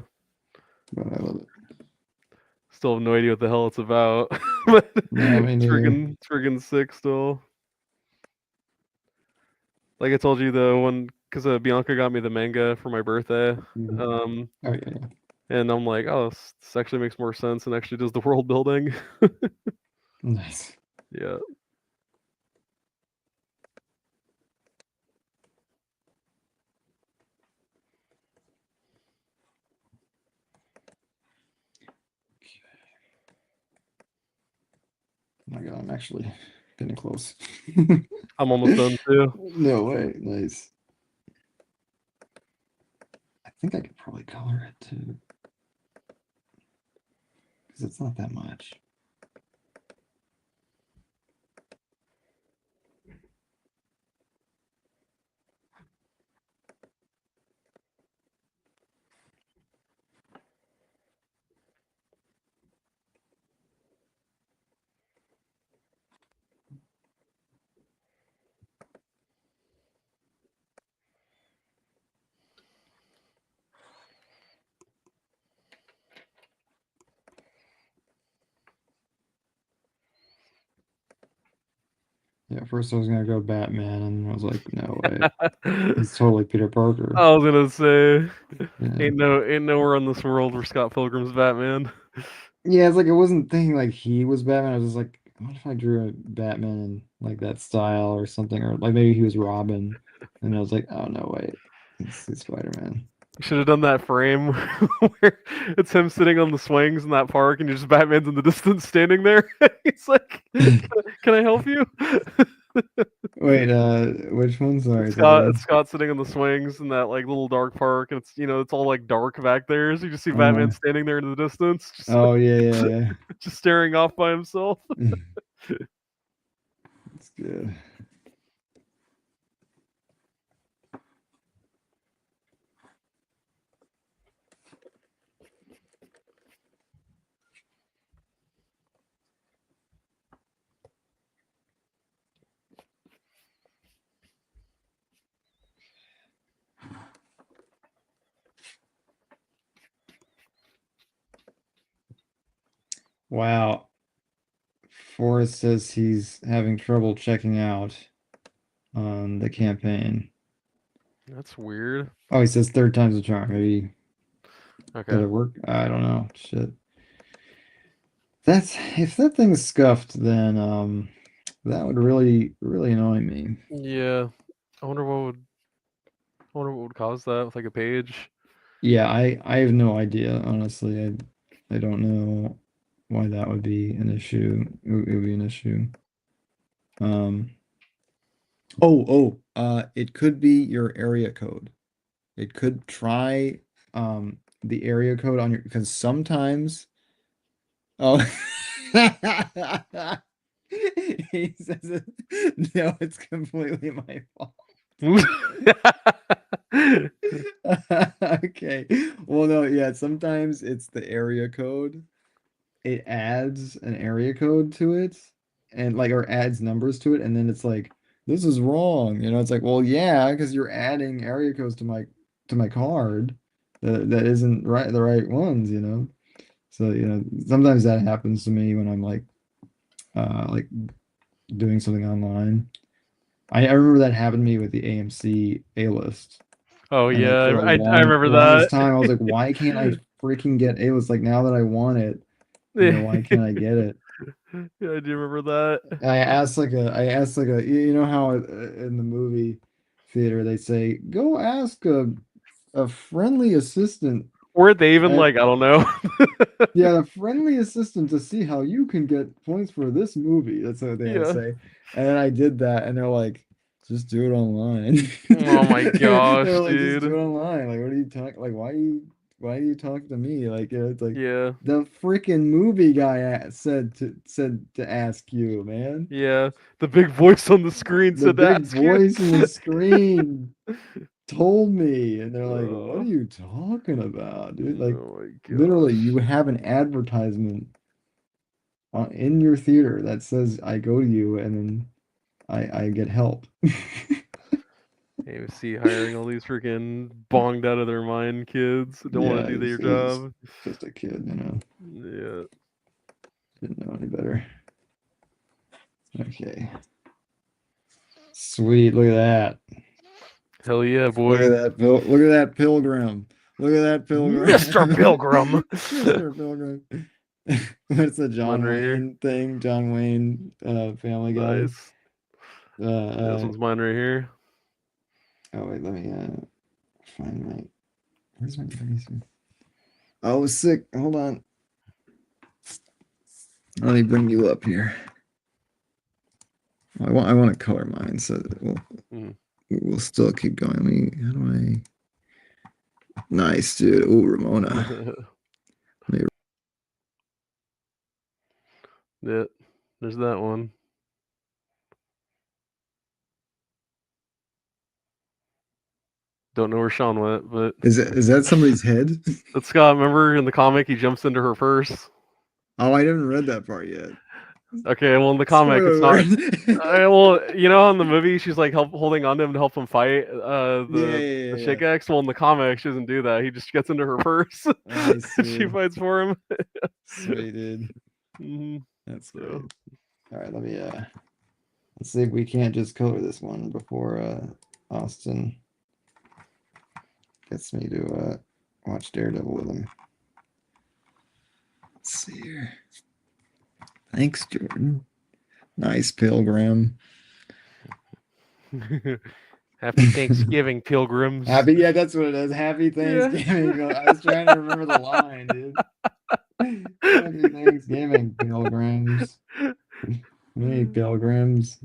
but I love it. still have no idea what the hell it's about, but No, me neither. it's freaking sick still. Like I told you though, when because Bianca got me the manga for my birthday, Mhm. um, Oh yeah, yeah. and I'm like, oh, this actually makes more sense and actually does the world building. Nice. Yeah. Oh my God, I'm actually getting close. I'm almost done too. No way. Nice. I think I could probably color it too, because it's not that much. Yeah, at first I was gonna go Batman, and I was like, no way. He's totally Peter Parker. I was gonna say, Yeah. ain't nowhere in this world where Scott Pilgrim's Batman. Yeah, it's like I wasn't thinking like he was Batman. I was just like, what if I drew a Batman in like that style or something, or like maybe he was Robin, and I was like, oh no, wait, it's Spider-Man. Should have done that frame where it's him sitting on the swings in that park, and just Batman's in the distance standing there. He's like, "Can I help you?" Wait, which one? Sorry, say it It's again. Scott sitting on the swings in that like little dark park, and it's all like dark back there. So you just see Uh, Batman standing there in the distance, oh yeah, yeah, just staring off by himself. yeah. It's good. Wow. Forrest says he's having trouble checking out on the campaign. That's weird. Oh, he says third time's a charm. Maybe did Okay. it work? I don't know. Shit. That's if that thing's scuffed, then that would really really annoy me. Yeah. I wonder what would I wonder what would cause that with like a page. Yeah, I have no idea, honestly. I don't know why that would be an issue. It would be an issue. Um it could be your area code. It could try the area code on your because sometimes oh he says no, it's completely my fault. Okay. Well, no, yeah, sometimes it's the area code. It adds an area code to it and like or adds numbers to it, and then it's like, this is wrong. It's like, well, yeah, because you're adding area codes to my card that isn't right the right ones. So, sometimes that happens to me when I'm like doing something online. I remember that happened to me with the AMC A list. Oh And like yeah, for I remember longest that. time, I was like, why can't I freaking get it? Was like now that I want it, why can't I get it? Yeah, I do remember that. I asked like a, you know how in the movie theater they say, go ask a friendly assistant. Weren't they even Uh, like, I don't know. yeah, a friendly assistant to see how you can get points for this movie. That's what they had to Yeah. say. And then I did that, and they're like, just do it online. Oh my They're gosh, like, just do dude. it online. Like, what are you talking? Like, why do you talk to me? Like, it's like Yeah. the freaking movie guy said to ask you, man. Yeah. The big voice on the screen The said to big ask you. voice in the screen told me, and they're like, what are Oh, you talking about, dude? Like, oh my literally, gosh. you have an advertisement in your theater that says I go to you and then I get help. AMC hiring all these freaking bonged out of their mind kids that don't want Yeah, to do their it was job. just a kid, you know, Yeah. didn't know any better. Okay, sweet. Look at that. Hell yeah, Look boy. at that. Look at that pilgrim. Look at that pilgrim. Mr. Pilgrim. Mr. Pilgrim. What's the Mine John right here. Wayne thing? John Wayne, Family Guy. Nice. Uh, Yeah, this uh, one's mine right here. oh wait, let me find my. Where's my eraser? Oh, sick. Hold on. Let me bring you up here. I want to color mine so that we'll still keep going. Let me. How do I? Nice, dude. Ooh, Ramona. Yeah, there's that one. Don't know where Sean went, but Is that somebody's head? that's Scott. Remember in the comic, he jumps into her purse. Oh, I haven't read that part yet. Okay, well in the comic, it's Spoiler not. alert. Well, you know, in the movie, she's like holding on to him to help him fight Yeah, the yeah, yeah, Shake X. Well, in the comic, she doesn't do that. He just gets into her purse. yeah. Nice, She dude. fights for him. Sweet, dude. Hmm. That's great. So All right, let's see if we can't just color this one before Austin gets me to watch Daredevil with him. Let's see here. Thanks, Jordan. Nice pilgrim. happy Thanksgiving, pilgrims. Happy, yeah, that's what it is. Happy Yeah. Thanksgiving. I was trying to remember the line, dude. Happy Thanksgiving, pilgrims. Hey, pilgrims.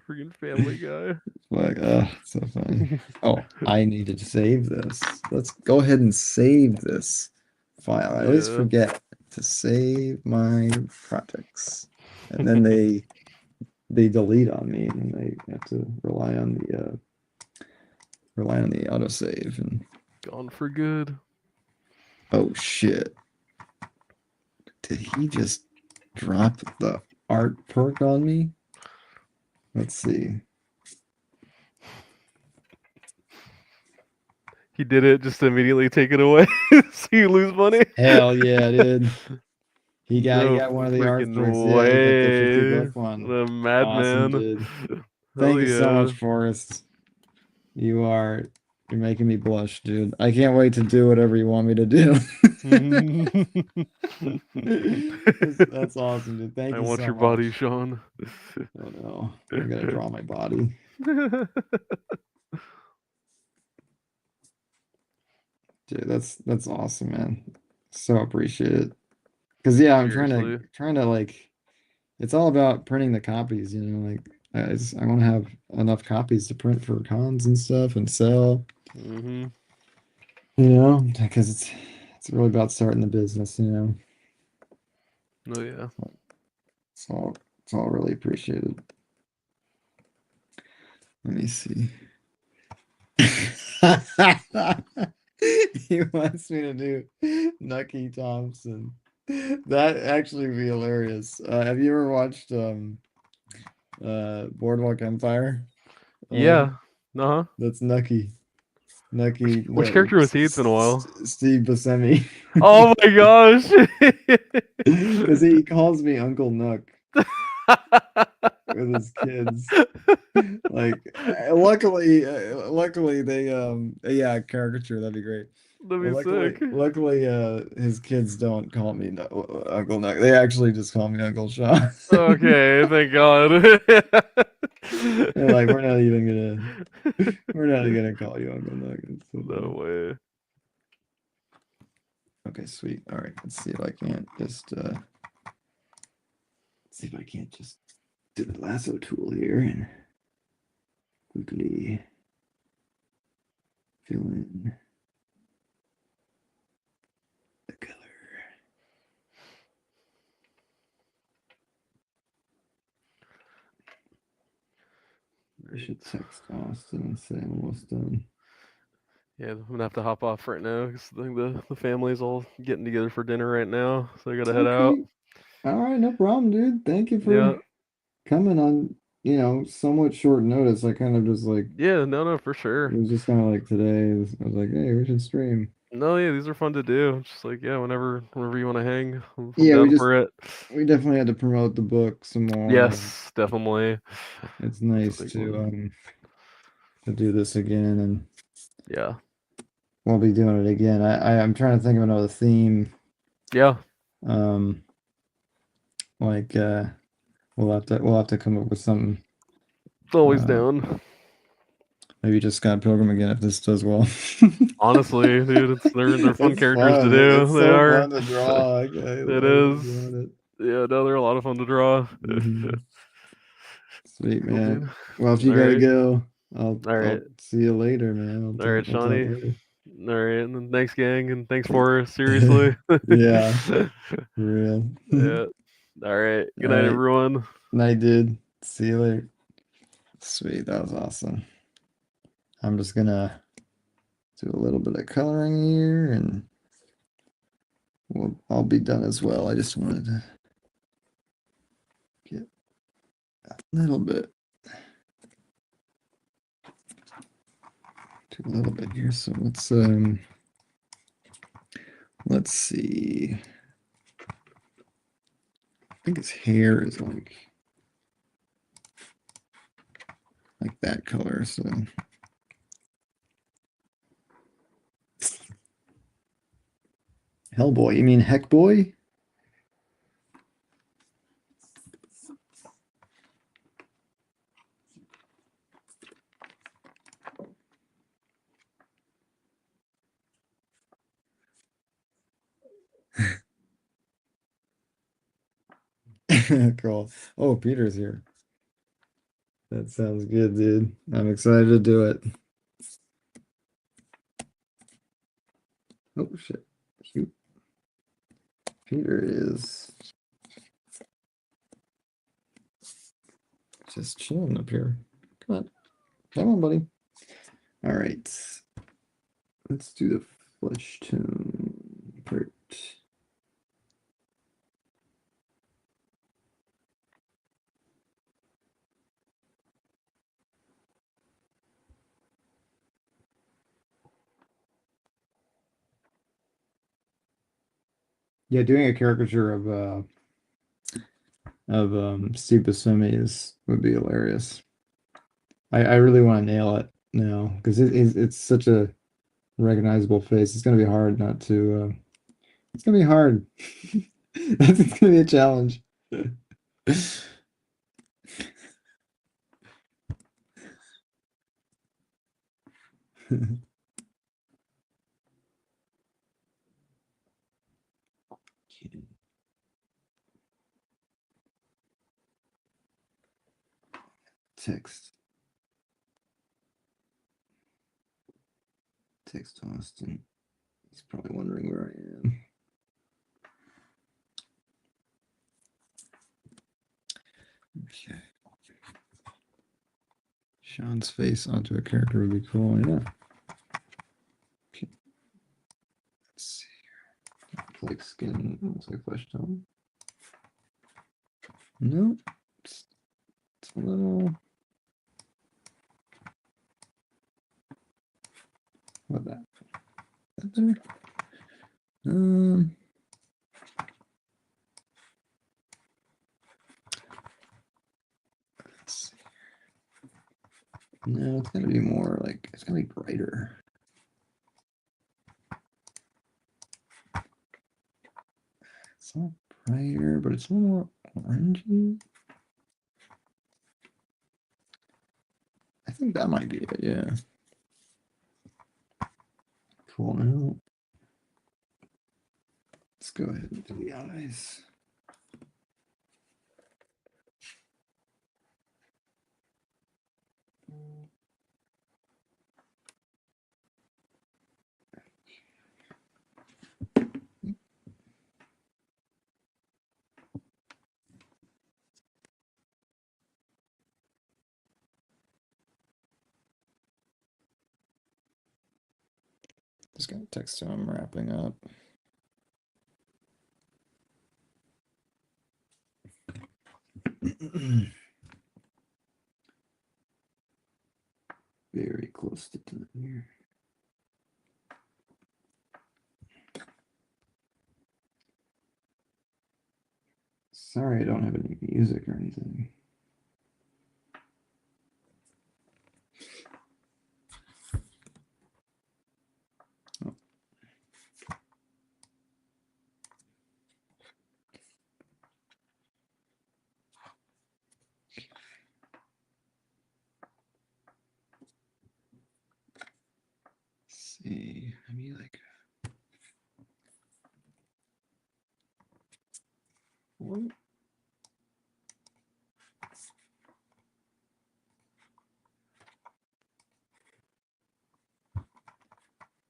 Freaking Family Guy. Like, so funny. Oh, I needed to save this. Let's go ahead and save this file. I always Yeah. forget to save my projects, and then they delete on me, and they have to rely on the autosave. And Gone for good. oh shit, did he just drop the art perk on me? Let's see. He did it just to immediately take it away, so you lose money. Hell yeah, dude. He No got one of the art perks. freaking Yeah, he got the 50 way. buck one. The Awesome, madman. dude. Hell Thank you so yeah. much, Forrest. You're making me blush, dude. I can't wait to do whatever you want me to do. That's awesome, dude. Thank I you want so your body, much. Sean. Oh no, I gotta draw my body. Dude, that's awesome, man. So appreciate it. Cause yeah, I'm Seriously. trying to like it's all about printing the copies, like I want to have enough copies to print for cons and stuff and sell, Hmm. because it's really about starting the business. Oh yeah. It's all really appreciated. Let me see. He wants me to do Nucky Thompson. That actually would be hilarious. Have you ever watched Boardwalk Empire? Yeah. Uh-huh. That's Nucky. Nucky Which character was he? It's been a while. Steve Buscemi. Oh my gosh. Because he calls me Uncle Nuck. with his kids. Like, luckily they yeah, caricature, that'd be great. That'd be sick. Luckily his kids don't call me Uncle Nug. They actually just call me Uncle Sean. Okay, thank God. They're like, we're not even gonna call you Uncle Nug. It's so No funny. way. Okay, sweet. All right, let's see if I can't just do the lasso tool here and quickly fill in the color. I should text Austin and say I'm almost done. Yeah, I'm gonna have to hop off right now because I think the family's all getting together for dinner right now, so I gotta head out. Okay. All right, no problem, dude. Thank you Yeah, for coming on, somewhat short notice. I kind of just like, yeah, no, for sure. it was just kind of like today. I was like, hey, we should stream. No, yeah, these are fun to do. Just like, yeah, whenever you want to hang, I'm Yeah, down for it. we definitely had to promote the book some more. Yes, definitely. It's It's a nice big one. to do this again, and Yeah, we'll be doing it again. I'm trying to think of another theme. yeah, Um, like we'll have to come up with something. always Uh, down. maybe just Scott Pilgrim again if this does well. Honestly, dude, they're fun It's characters to fun. do. It's They so are. fun to draw. Like, I It love is. doing Yeah, no, they're a lot of fun to draw. it. Sweet, Cool, man. dude. Well, if you All gotta right, go, all right, I'll see you later, man. all right, We'll talk Shawnee. later. All right, and then thanks, gang, and thanks for seriously. Yeah, for real. Yeah. All right. All Good night, right. everyone. Night, dude. See you later. Sweet, that was awesome. I'm just gonna do a little bit of coloring here and I'll be done as well. I just wanted to get a little bit here. So let's see. I think his hair is like that color, so Hellboy. You mean Heck Boy? Cool. Oh, Peter's here. That sounds good, dude. I'm excited to do it. Oh shit. Cute. Peter is just chilling up here. Come on. Come on, buddy. All right. Let's do the flesh tone part. Yeah, doing a caricature of Steve Buscemi would be hilarious. I really want to nail it now because it's such a recognizable face. It's gonna be hard not to. It's gonna be hard. It's gonna be a challenge. Text. Text Austin. He's probably wondering where I am. Okay. Sean's face onto a character would be cool, yeah. Okay. Let's see here. Like skin, looks like flesh tone. No, it's a little. What that? That better? Um. No, it's gonna be more like, it's gonna be brighter. It's not brighter, but it's a little more orangey. I think that might be it, yeah. Cool. Now, let's go ahead and do the eyes. Just gonna text him I'm wrapping up. Very close to done here. Sorry, I don't have any music or anything. Oh. Let's see, maybe like what?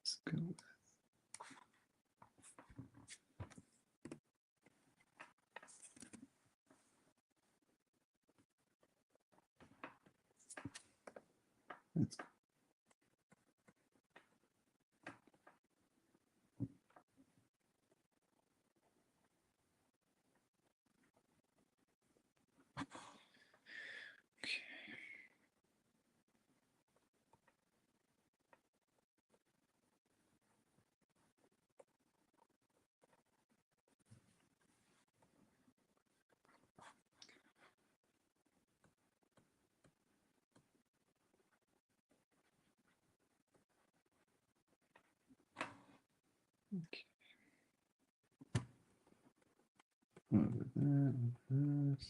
Let's go. Let's go. Okay. Over that, over this.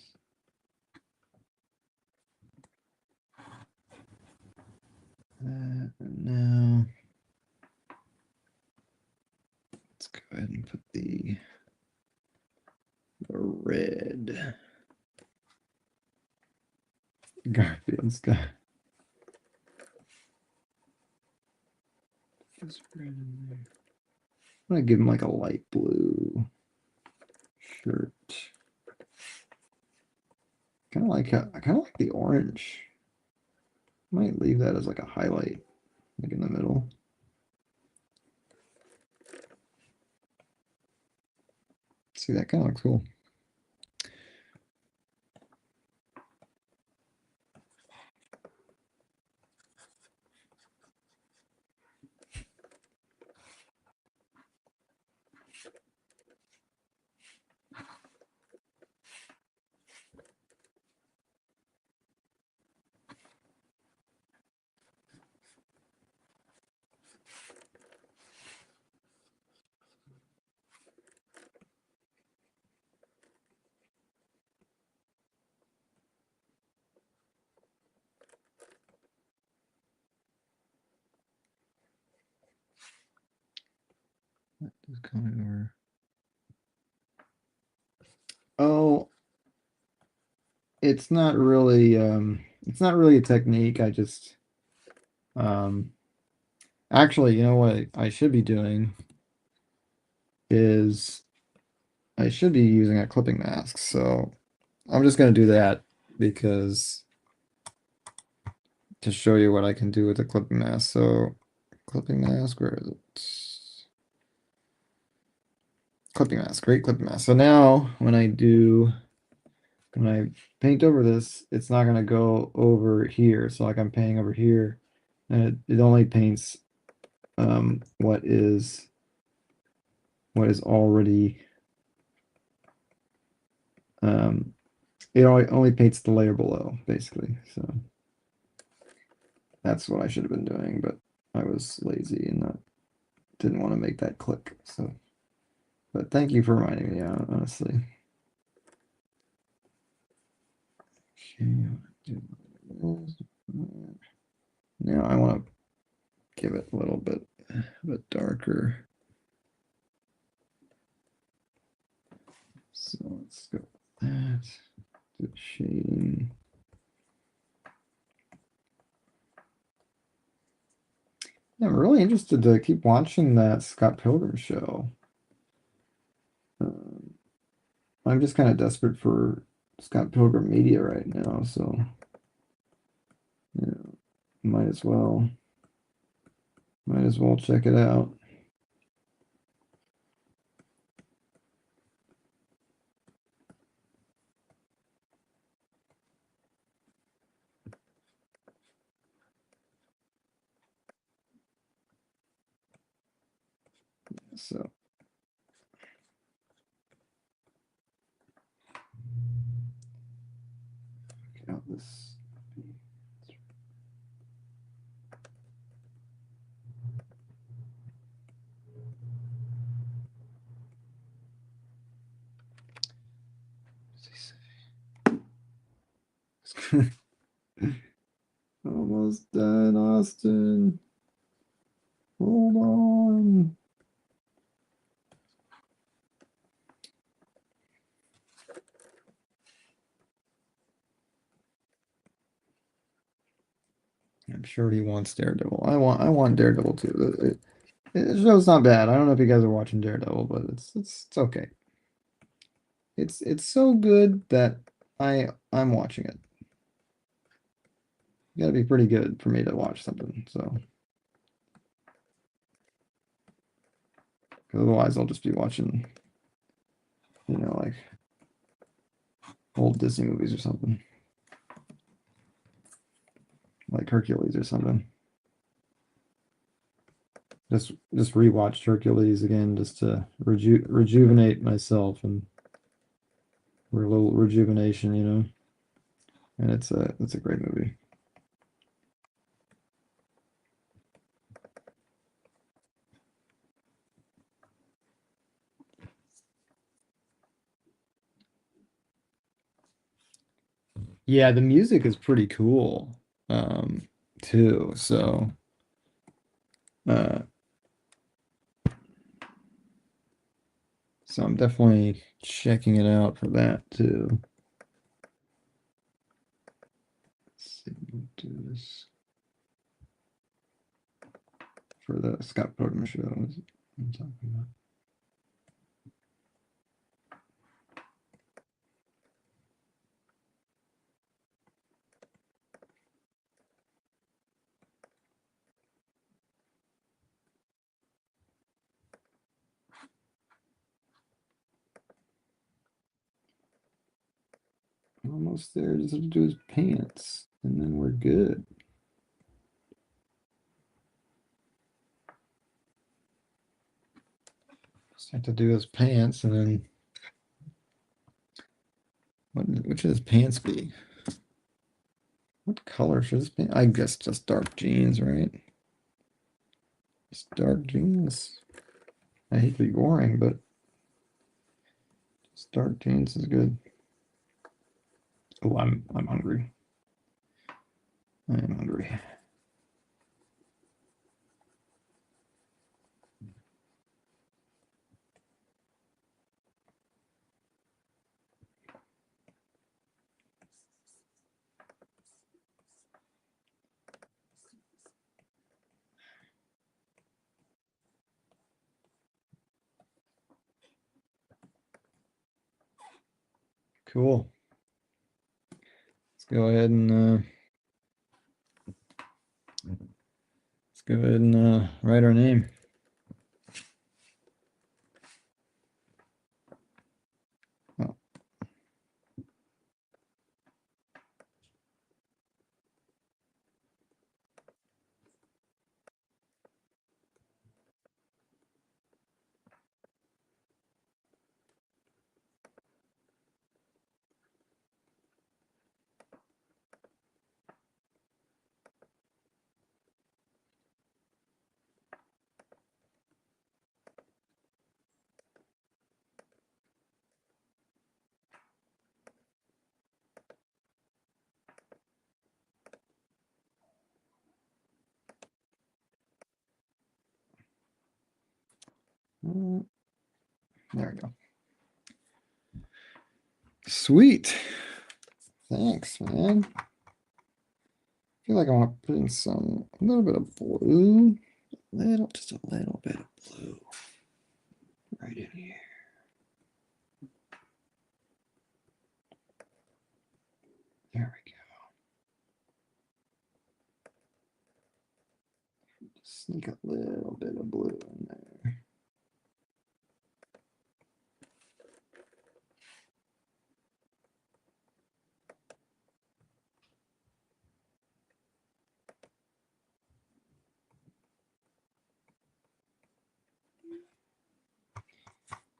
That, and now let's go ahead and put the red Garfield's got. This red in there. I'm gonna give him like a light blue shirt. Kind of like the orange. Might leave that as like a highlight, like in the middle. See, that kind of looks cool. That is coming over. Oh, it's not really a technique. I just actually, you know what I should be doing is I should be using a clipping mask. So I'm just gonna do that because to show you what I can do with a clipping mask. So clipping mask, where is it? Clipping mask, great clipping mask. So now when I paint over this, it's not gonna go over here. So like I'm painting over here, and it only paints what is already it only paints the layer below, basically. So That's what I should have been doing, but I was lazy and didn't want to make that click. So, but thank you for reminding me, honestly. Okay, now I want to give it a little bit darker. So let's go with that. Do shading. Yeah, I'm really interested to keep watching that Scott Pilgrim show. I'm just kind of desperate for Scott Pilgrim media right now, so yeah, might as well check it out. So out this. Almost done, Austin. Hold on. I'm sure he wants Daredevil. I want Daredevil too. The show's not bad. I don't know if you guys are watching Daredevil, but it's okay. It's so good that I'm watching it. You gotta be pretty good for me to watch something. So, 'cause otherwise I'll just be watching, like old Disney movies or something, like Hercules or something. Just rewatched Hercules again just to rejuvenate myself and for a little rejuvenation, And it's a great movie. Yeah, the music is pretty cool, too. Uh, so I'm definitely checking it out for that too. Let's see, we'll do this for the Scott Pilgrim show. I'm talking about. Almost there. Just have to do his pants, and then we're good. Just have to do his pants, and then which should his pants be? What color should his pants? I guess just dark jeans, right? Just dark jeans. I hate to be boring, but just dark jeans is good. Oh, I'm hungry. I am hungry. Cool. Let's go ahead and write our name. Oh. There we go. Sweet. Thanks, man. I feel like I want to put in a little bit of blue. Just a little bit of blue. Right in here. There we go. Just sneak a little bit of blue in there.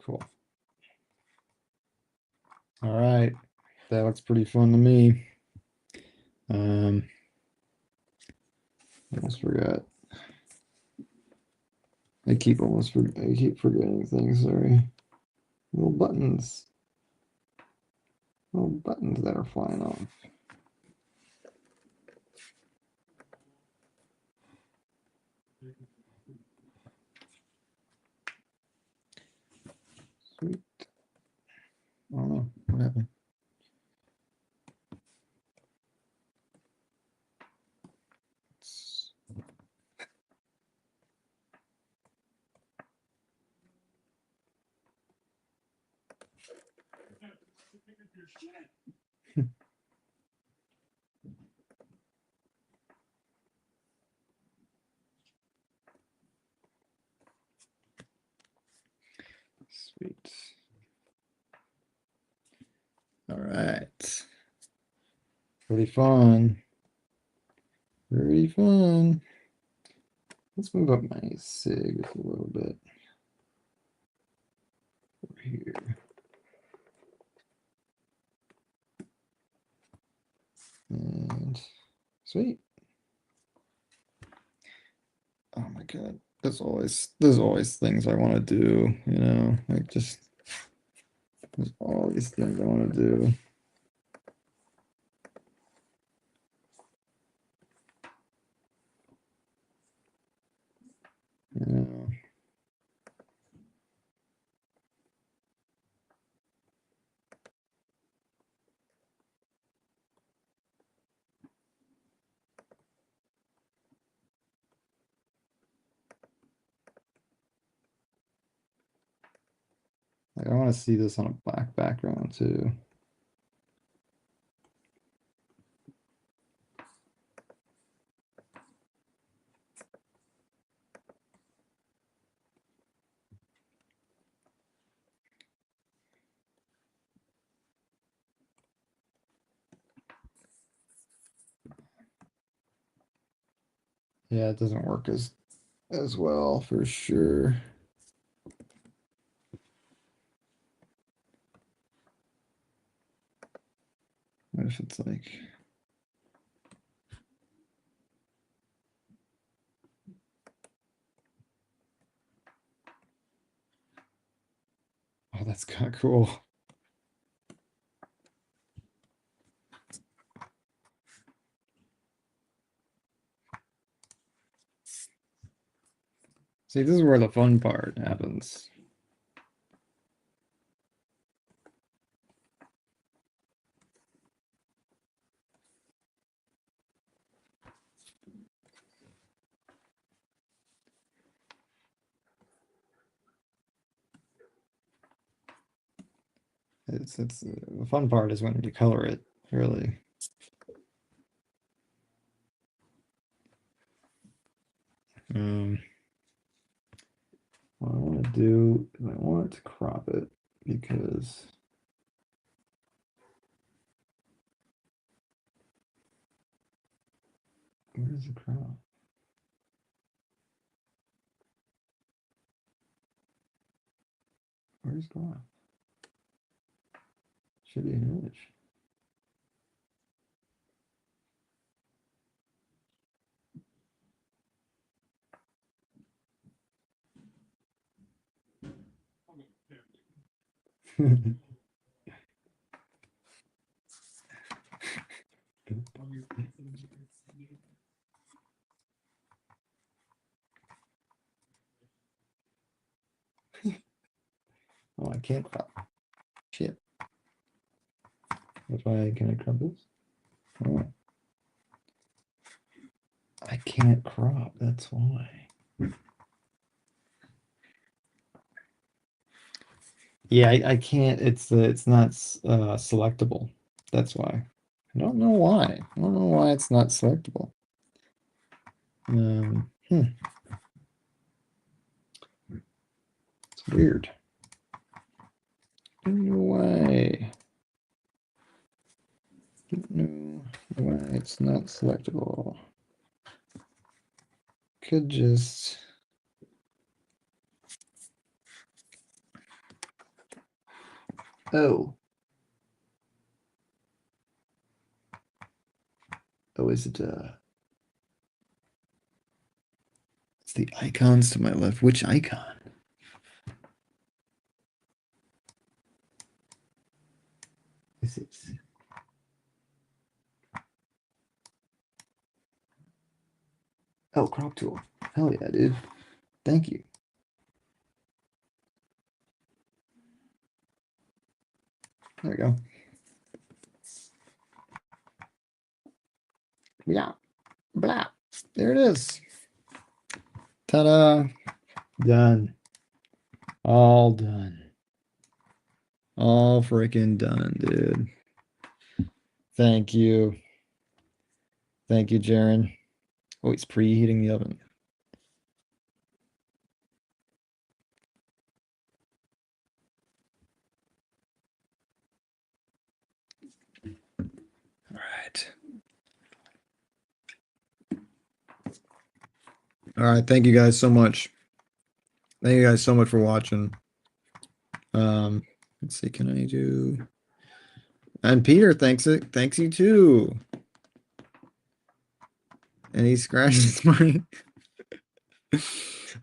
Cool. All right. That looks pretty fun to me. I almost forgot. I keep forgetting things, sorry. Little buttons. Little buttons that are flying off. Sweet. Oh no, what happened? Sweet. All right. Pretty fun. Pretty fun. Let's move up my sig a little bit. Over here. And sweet. Oh my god. There's always things I want to do, you know, like just there's all these things I want to do. You know. Like I want to see this on a black background too. Yeah, it doesn't work as well for sure. What if it's like oh, that's kind of cool. See, this is where the fun part happens. It's the fun part is when you color it, really. What I want to do is I want to crop it because where's the crop? Where's crop? Should be an image. can't crop. Shit. That's why can I crop this? Oh. I can't crop. That's why. Yeah, I can't. It's not selectable. That's why. I don't know why. I don't know why it's not selectable. It's weird. I don't know why. I don't know why it's not selectable. Could just. Oh. Oh, is it it's the icons to my left. Which icon? Is it? Oh, crop tool. Hell yeah, dude. Thank you. There we go. Yeah. Blah. There it is. Ta-da. Done. All done. All freaking done, dude. Thank you. Thank you, Jaren. Oh, he's preheating the oven. All right. All right. Thank you guys so much. Thank you guys so much for watching. Let's see, can I do? And Peter thanks you too. And he scratches my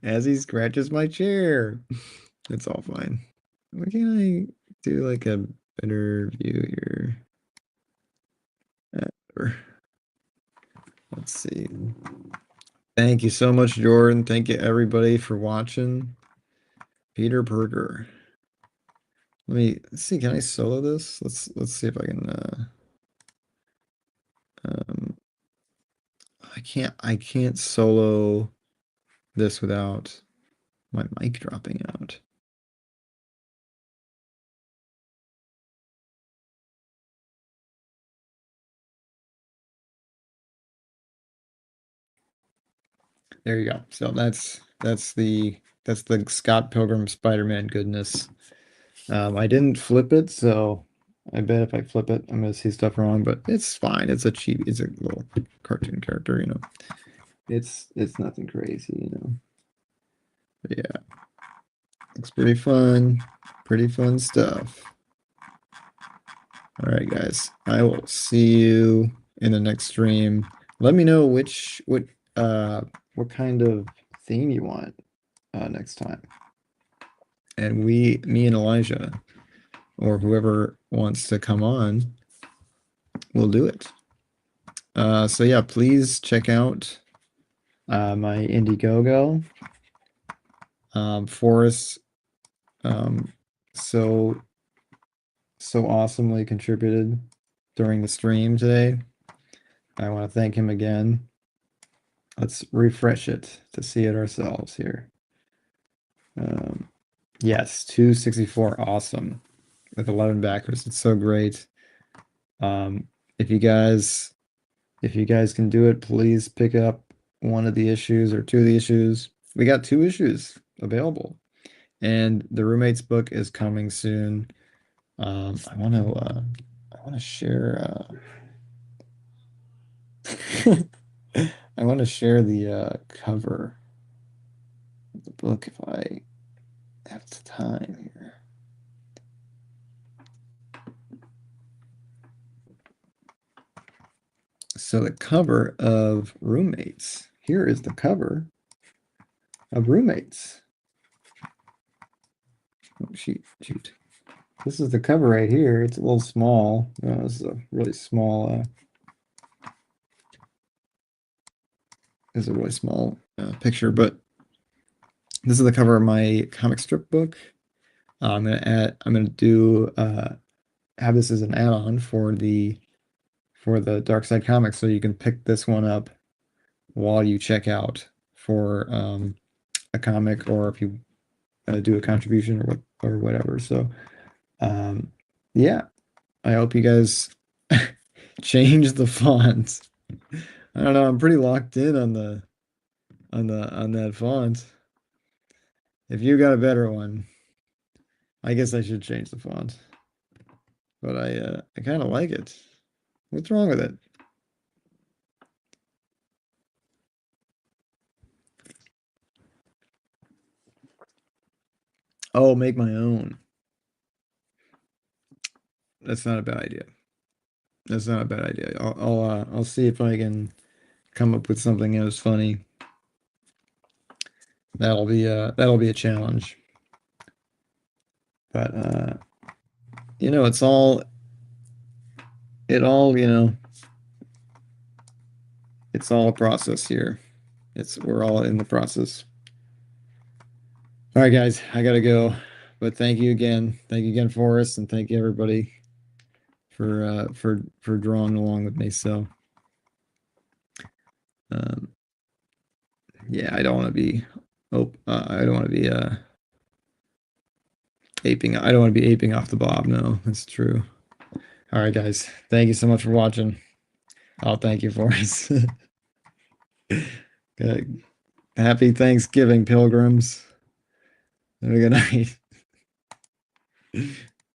as he scratches my chair. It's all fine. Why can't I do like a better view here? Let's see. Thank you so much, Jordan. Thank you everybody for watching. Peter Berger. Let's see, can I solo this? Let's see if I can I can't solo this without my mic dropping out. There you go. So that's the Scott Pilgrim Spider-Man goodness. I didn't flip it, so I bet if I flip it, I'm gonna see stuff wrong, but it's fine. It's a little cartoon character, you know. It's nothing crazy, you know. But yeah. Looks pretty fun. Pretty fun stuff. All right, guys. I will see you in the next stream. Let me know what kind of theme you want next time. And me and Elijah, or whoever wants to come on, will do it. So yeah, please check out my Indiegogo. Forrest so awesomely contributed during the stream today. I want to thank him again. Let's refresh it to see it ourselves here. Yes, 264, awesome. With 11 backers, it's so great. If you guys can do it, please pick up one of the issues or two of the issues. We got 2 issues available, and the roommates book is coming soon. I want to share. I want to share the cover of the book if I have the time here. So the cover of Roommates. Here is the cover of Roommates. Oh, shoot. This is the cover right here. It's a little small. This is a really small. This is a really small picture, but this is the cover of my comic strip book. I'm gonna do have this as an add-on for the Dark Side Comics, so you can pick this one up while you check out for a comic, or if you do a contribution or whatever. So yeah, I hope you guys change the font. I don't know, I'm pretty locked in on the on that font. If you got a better one, I guess I should change the font. But I kind of like it. What's wrong with it? Oh, make my own. That's not a bad idea. That's not a bad idea. I'll see if I can come up with something that was funny. That'll be a challenge. But you know, you know, it's all a process here. We're all in the process. All right, guys, I gotta go. But thank you again. Thank you again, Forrest, and thank you everybody for drawing along with me. So um yeah, I don't want to be I don't want to be I don't want to be aping off the Bob. No, that's true. All right, guys. Thank you so much for watching. Oh, thank you, Forrest. Good. Happy Thanksgiving, pilgrims. Have a good night.